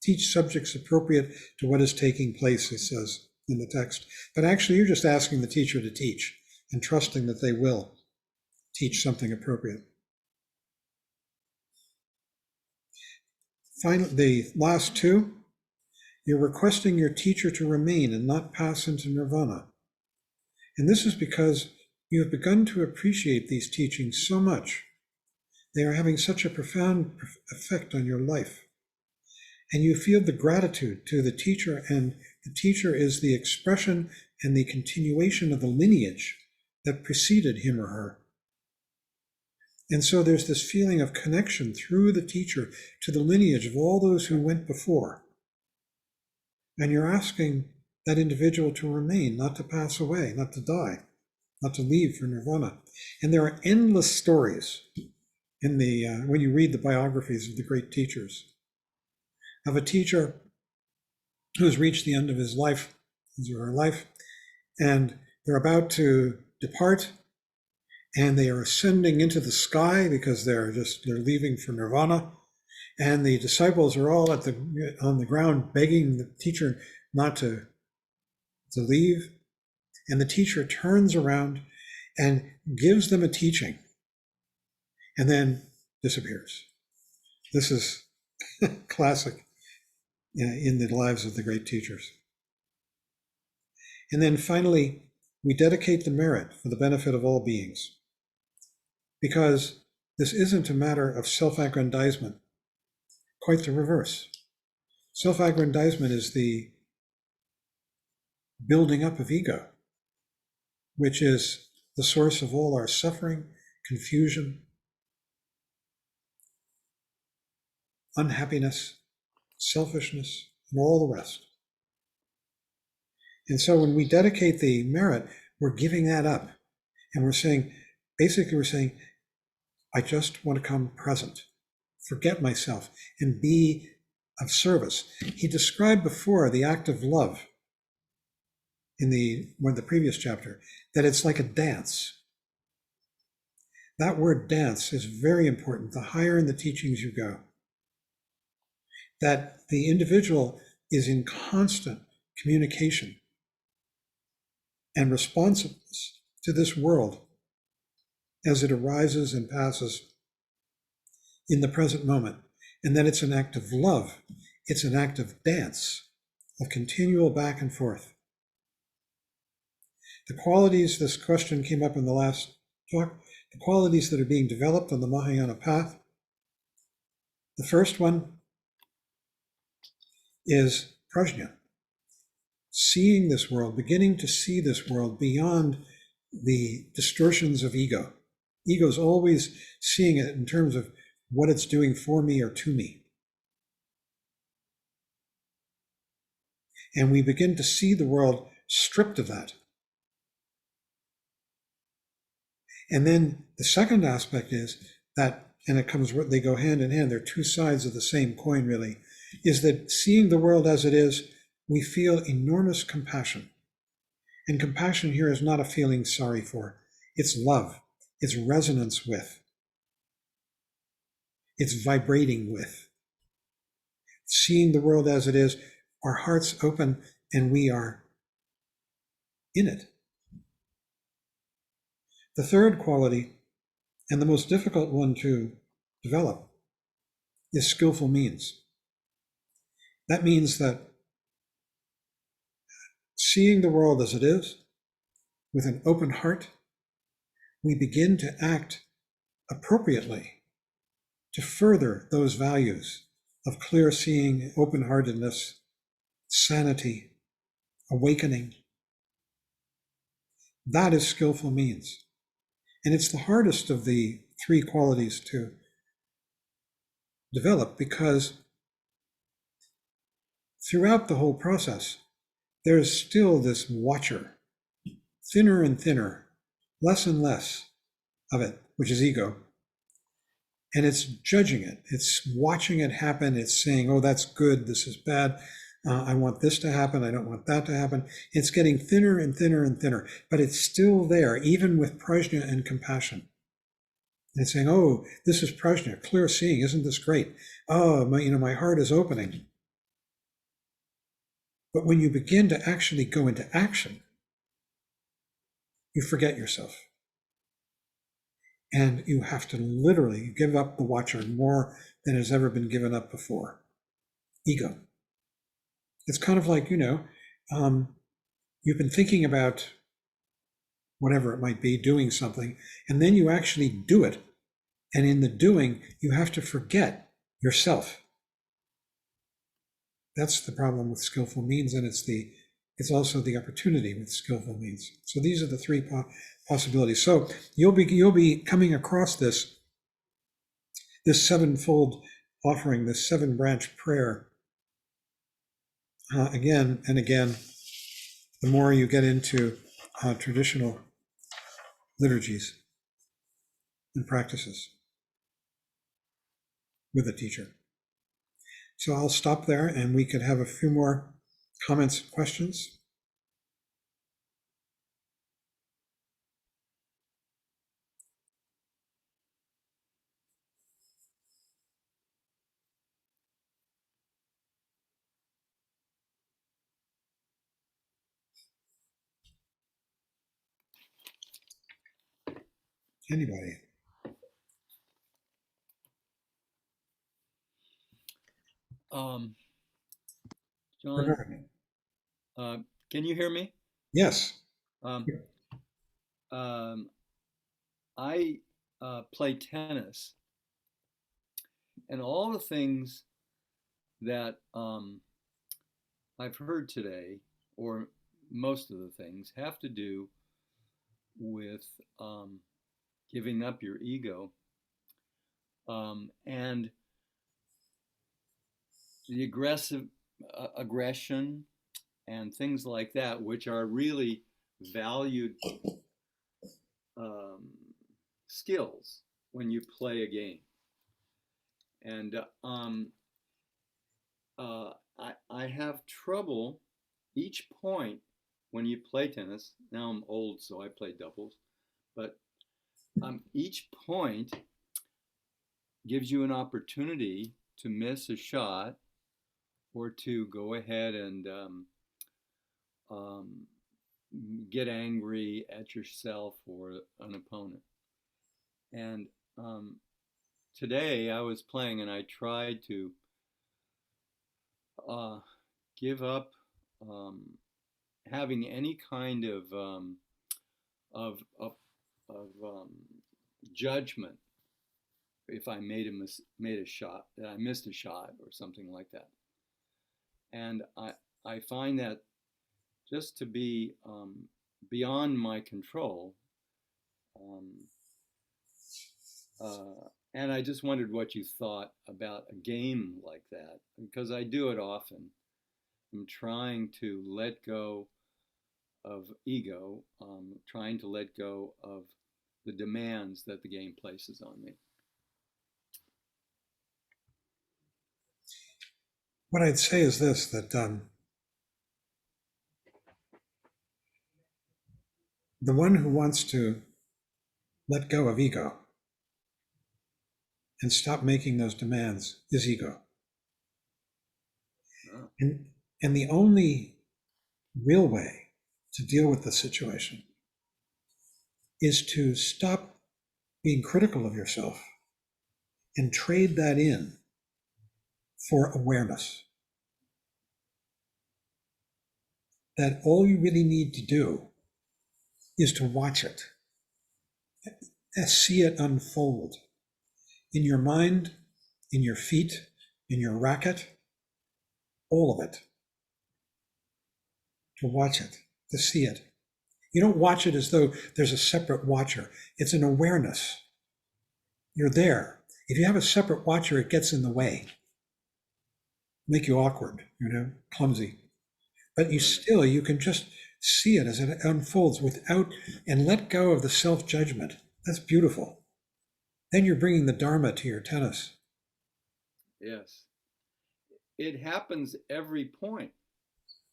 Teach subjects appropriate to what is taking place, it says in the text. But actually, you're just asking the teacher to teach and trusting that they will teach something appropriate. Finally, the last two, you're requesting your teacher to remain and not pass into nirvana. And this is because you have begun to appreciate these teachings so much. They are having such a profound effect on your life. And you feel the gratitude to the teacher, and the teacher is the expression and the continuation of the lineage that preceded him or her. And so there's this feeling of connection through the teacher to the lineage of all those who went before. And you're asking that individual to remain, not to pass away, not to die, not to leave for nirvana. And there are endless stories in the when you read the biographies of the great teachers, of a teacher who has reached the end of his life, his or her life, and they're about to depart, and they are ascending into the sky because they're leaving for nirvana. And the disciples are all on the ground begging the teacher not to leave. And the teacher turns around and gives them a teaching and then disappears. This is classic in the lives of the great teachers. And then finally, we dedicate the merit for the benefit of all beings, because this isn't a matter of self-aggrandizement, quite the reverse. Self-aggrandizement is the building up of ego, which is the source of all our suffering, confusion, unhappiness, selfishness, and all the rest. And so when we dedicate the merit, we're giving that up. And we're saying, I just want to come present, forget myself, and be of service. He described before the act of love in the previous chapter, that it's like a dance. That word dance is very important, the higher in the teachings you go. That the individual is in constant communication and responsiveness to this world as it arises and passes in the present moment. And then it's an act of love. It's an act of dance, of continual back and forth. The qualities, this question came up in the last talk, the qualities that are being developed on the Mahayana path. The first one is prajna, seeing this world, beginning to see this world beyond the distortions of ego. Ego's always seeing it in terms of what it's doing for me or to me. And we begin to see the world stripped of that. And then the second aspect is that, and they go hand in hand, they're two sides of the same coin really, is that seeing the world as it is, we feel enormous compassion. And compassion here is not a feeling sorry for, it's love, it's resonance with, it's vibrating with. Seeing the world as it is, our hearts open and we are in it. The third quality, and the most difficult one to develop, is skillful means. That means that seeing the world as it is, with an open heart, we begin to act appropriately to further those values of clear seeing, open-heartedness, sanity, awakening. That is skillful means. And it's the hardest of the three qualities to develop, because throughout the whole process, there's still this watcher, thinner and thinner, less and less of it, which is ego, and it's judging it. It's watching it happen. It's saying, oh, that's good. This is bad. I want this to happen. I don't want that to happen. It's getting thinner and thinner and thinner, but it's still there, even with prajna and compassion. And it's saying, oh, this is prajna, clear seeing. Isn't this great? Oh, my heart is opening. But when you begin to actually go into action, you forget yourself. And you have to literally give up the watcher more than has ever been given up before. Ego. It's kind of like, you've been thinking about whatever it might be, doing something, and then you actually do it. And in the doing, you have to forget yourself. That's the problem with skillful means, and it's also the opportunity with skillful means. So these are the three possibilities. So you'll be coming across this sevenfold offering, this 7-branch prayer, again and again, the more you get into traditional liturgies and practices with a teacher. So I'll stop there, and we could have a few more comments, questions. Anybody? John, can you hear me? Yes. I play tennis, and all the things that I've heard today, or most of the things, have to do with giving up your ego and the aggression and things like that, which are really valued skills when you play a game. And I have trouble each point when you play tennis. Now I'm old, so I play doubles, but each point gives you an opportunity to miss a shot or to go ahead and get angry at yourself or an opponent. And today I was playing, and I tried to give up having any kind of judgment if I made a shot, that I missed a shot or something like that. And I find that just to be beyond my control. And I just wondered what you thought about a game like that, because I do it often. I'm trying to let go of ego, trying to let go of the demands that the game places on me. What I'd say is this, that the one who wants to let go of ego and stop making those demands is ego. Oh. And the only real way to deal with the situation is to stop being critical of yourself and trade that in for awareness. That all you really need to do is to watch it, see it unfold in your mind, in your feet, in your racket, all of it. To watch it, to see it. You don't watch it as though there's a separate watcher. It's an awareness. You're there. If you have a separate watcher, it gets in the way. Make you awkward, clumsy. But you can just see it as it unfolds without, and let go of the self-judgment. That's beautiful. then you're bringing the Dharma to your tennis. Yes. It happens every point.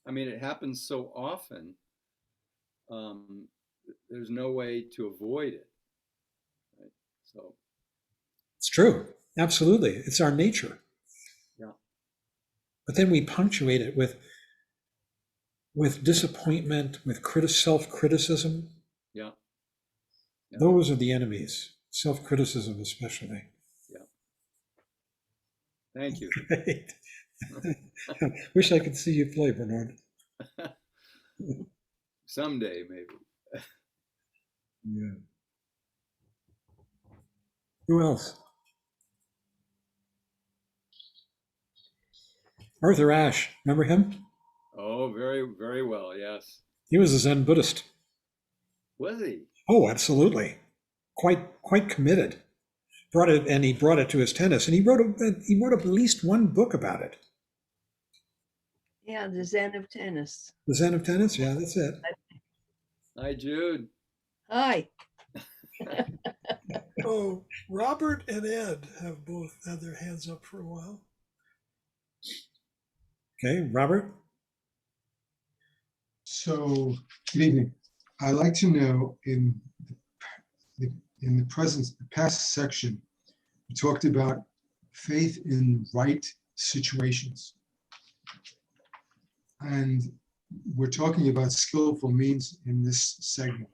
I mean, it happens so often. There's no way to avoid it. Right? So It's true. Absolutely. It's our nature. yeah. But then we punctuate it with disappointment, with self-criticism. Yeah. Yeah. Those are the enemies, self-criticism especially. Yeah. Thank you. Great. Wish I could see you play, Bernard. Someday, maybe. Yeah. Who else? Arthur Ashe, remember him? Oh, very, very well. Yes. He was a Zen Buddhist. Was he? Oh, absolutely. Quite committed. He brought it to his tennis, and he wrote at least one book about it. Yeah, the Zen of Tennis. The Zen of Tennis, yeah, that's it. Hi, Jude. Hi. Oh, Robert and Ed have both had their hands up for a while. Okay, Robert? So, good evening. I'd like to know in the past section, you talked about faith in right situations. And we're talking about skillful means in this segment.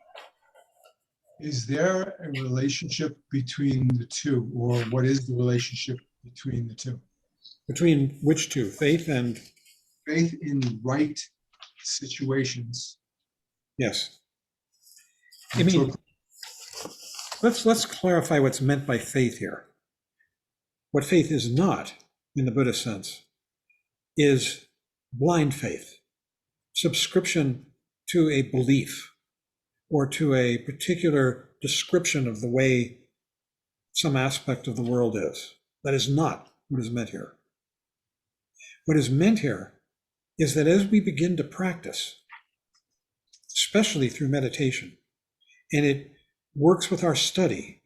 Is there a relationship between the two, or what is the relationship between the two? Between which two? Faith and? Faith in right situations. Yes. I mean, let's clarify what's meant by faith here. What faith is not, in the Buddhist sense, is blind faith, subscription to a belief or to a particular description of the way some aspect of the world is. That is not what is meant here. What is meant here is that as we begin to practice, especially through meditation, and it works with our study,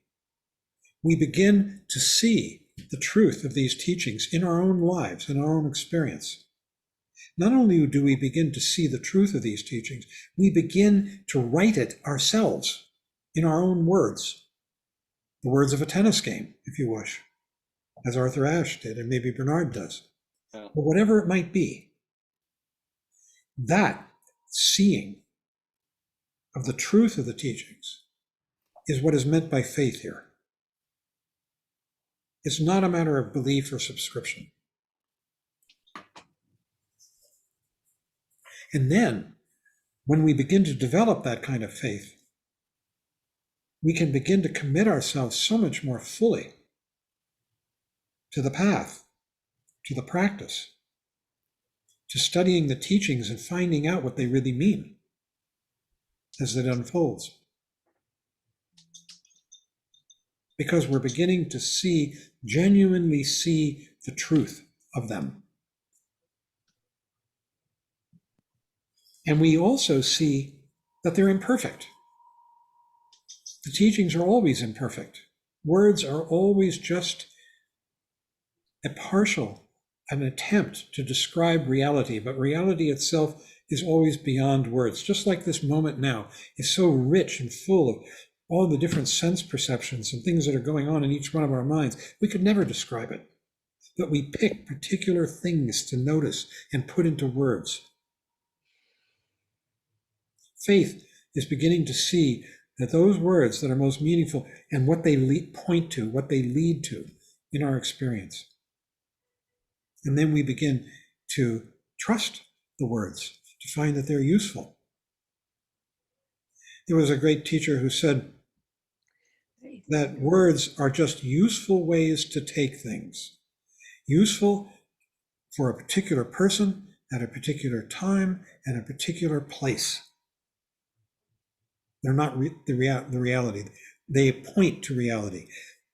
we begin to see the truth of these teachings in our own lives, in our own experience. Not only do we begin to see the truth of these teachings, we begin to write it ourselves in our own words, the words of a tennis game, if you wish, as Arthur Ashe did, and maybe Bernard does, or whatever it might be. That seeing of the truth of the teachings is what is meant by faith here. It's not a matter of belief or subscription. And then, when we begin to develop that kind of faith, we can begin to commit ourselves so much more fully to the path, to the practice, to studying the teachings and finding out what they really mean as it unfolds. Because we're beginning to genuinely see the truth of them. And we also see that they're imperfect. The teachings are always imperfect. Words are always just an attempt to describe reality, but reality itself is always beyond words. Just like this moment now is so rich and full of all the different sense perceptions and things that are going on in each one of our minds, we could never describe it. But we pick particular things to notice and put into words. Faith is beginning to see that those words that are most meaningful and what they point to, what they lead to in our experience. And then we begin to trust the words, to find that they're useful. There was a great teacher who said that words are just useful ways to take things. Useful for a particular person at a particular time and a particular place. They're not the reality. They point to reality.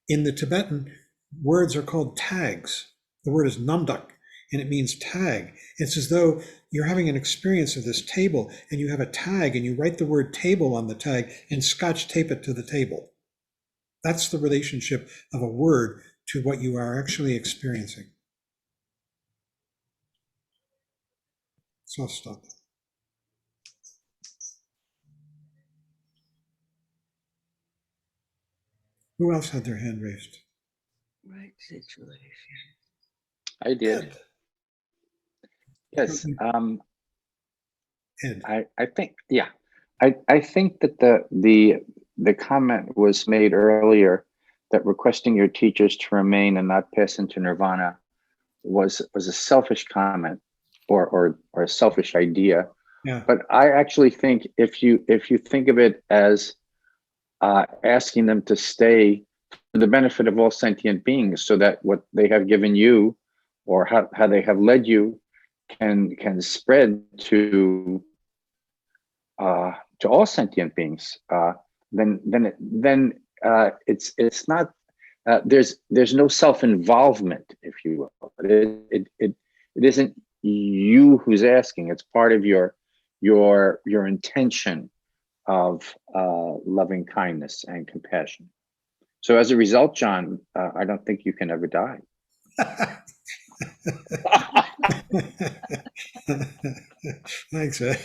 In the Tibetan, words are called tags. The word is namdak, and it means tag. It's as though you're having an experience of this table, and you have a tag, and you write the word table on the tag and scotch tape it to the table. That's the relationship of a word to what you are actually experiencing. So I'll stop. Who else had their hand raised? Right situation. I did. Ed, Yes. Ed. I think, yeah. I think that the comment was made earlier that requesting your teachers to remain and not pass into nirvana was a selfish comment or a selfish idea. Yeah. But I actually think if you think of it as asking them to stay for the benefit of all sentient beings, so that what they have given you or how they have led you can spread to all sentient beings, then it's not there's no self-involvement, if you will. It isn't you who's asking. It's part of your intention of loving kindness and compassion. So as a result, John, I don't think you can ever die. Thanks. That's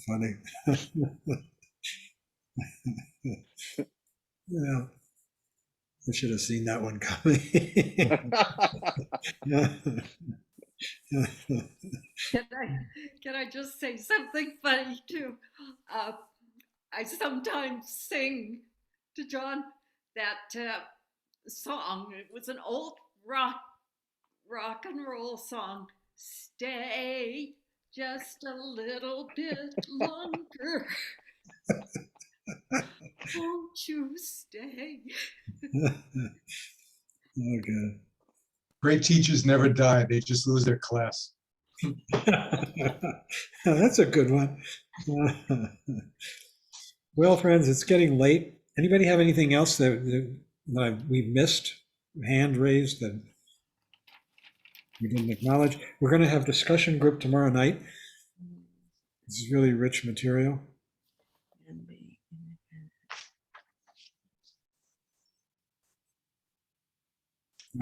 funny. Yeah, I should have seen that one coming. Can I just say something funny too? I sometimes sing to John that song. It was an old rock and roll song. Stay just a little bit longer. Won't you stay? Oh, good. Great teachers never die. They just lose their class. That's a good one. Well, friends, it's getting late. Anybody have anything else that we missed? Hand raised that we didn't acknowledge. We're going to have discussion group tomorrow night. This is really rich material.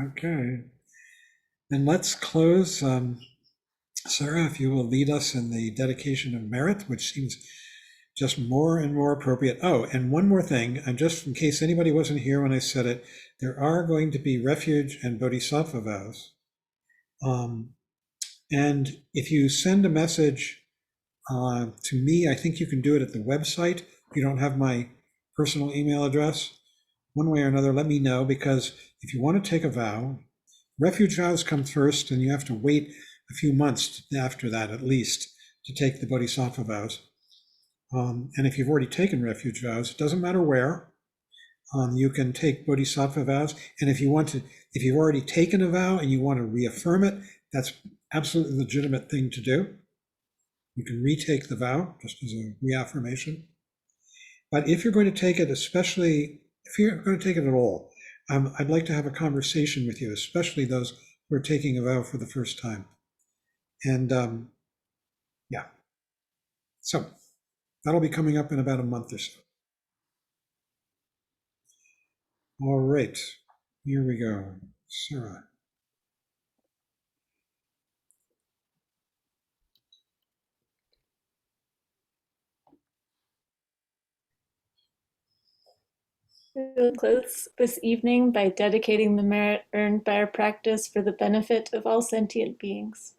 Okay. And let's close. Sarah, if you will lead us in the dedication of merit, which seems just more and more appropriate. Oh, and one more thing, and just in case anybody wasn't here when I said it, there are going to be refuge and bodhisattva vows. And if you send a message to me, I think you can do it at the website. If you don't have my personal email address, one way or another, let me know, because if you want to take a vow, refuge vows come first, and you have to wait a few months after that, at least, to take the bodhisattva vows. And if you've already taken refuge vows, it doesn't matter where, you can take bodhisattva vows. And if you've already taken a vow and you want to reaffirm it, that's absolutely legitimate thing to do. You can retake the vow just as a reaffirmation. But if you're going to take it, especially if you're going to take it at all, I'd like to have a conversation with you, especially those who are taking a vow for the first time. And yeah, so that'll be coming up in about a month or so. All right, here we go. Sarah. We will close this evening by dedicating the merit earned by our practice for the benefit of all sentient beings.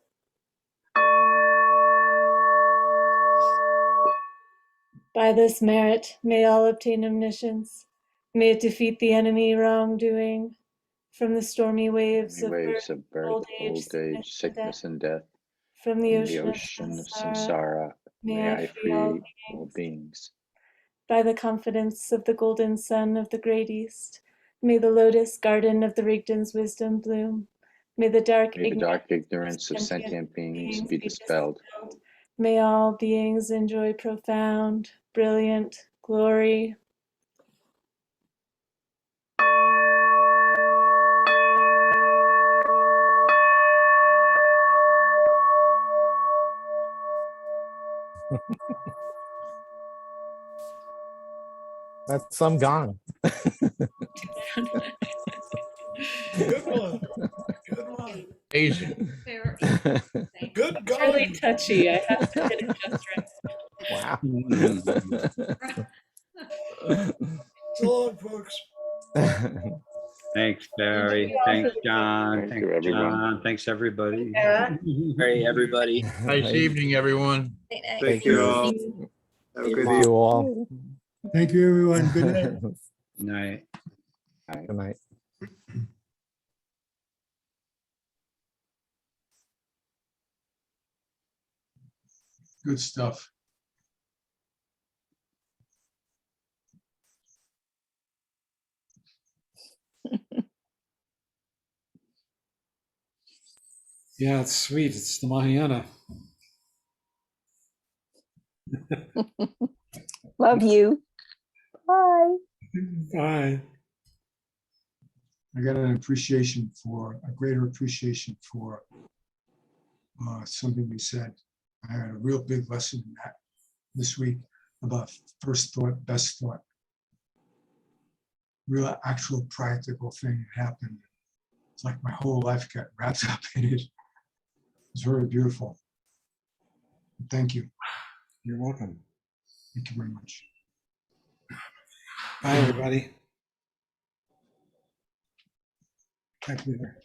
By this merit, may all obtain omniscience. May it defeat the enemy wrongdoing from the stormy waves of birth, old age, sickness, and death. From the ocean of samsara, may I free all beings. By the confidence of the golden sun of the great East, may the lotus garden of the Rigden's wisdom bloom. May the dark ignorance of sentient beings be dispelled. May all beings enjoy profound, brilliant glory. That's some gone. Good one. Good one. Amazing. There. Good It's really going. touchy. I have to hit it just right. Wow. So long, folks. Thanks, Barry. you all Thanks, for- John. Thank Thanks, you, everyone. John. Thanks, everybody. Yeah. Hey, everybody. Nice evening, everyone. Thank you all. Have a good Thank you all. Thank you, everyone. Good night. Good night. Good night. Good stuff. Yeah, it's sweet. It's the Mahayana. Love you. Bye. Bye. I got a greater appreciation for something you said. I had a real big lesson in that this week about first thought, best thought. Real actual practical thing that happened. It's like my whole life got wrapped up in it. It's very beautiful. Thank you. You're welcome. Thank you very much. Bye, everybody. Talk later.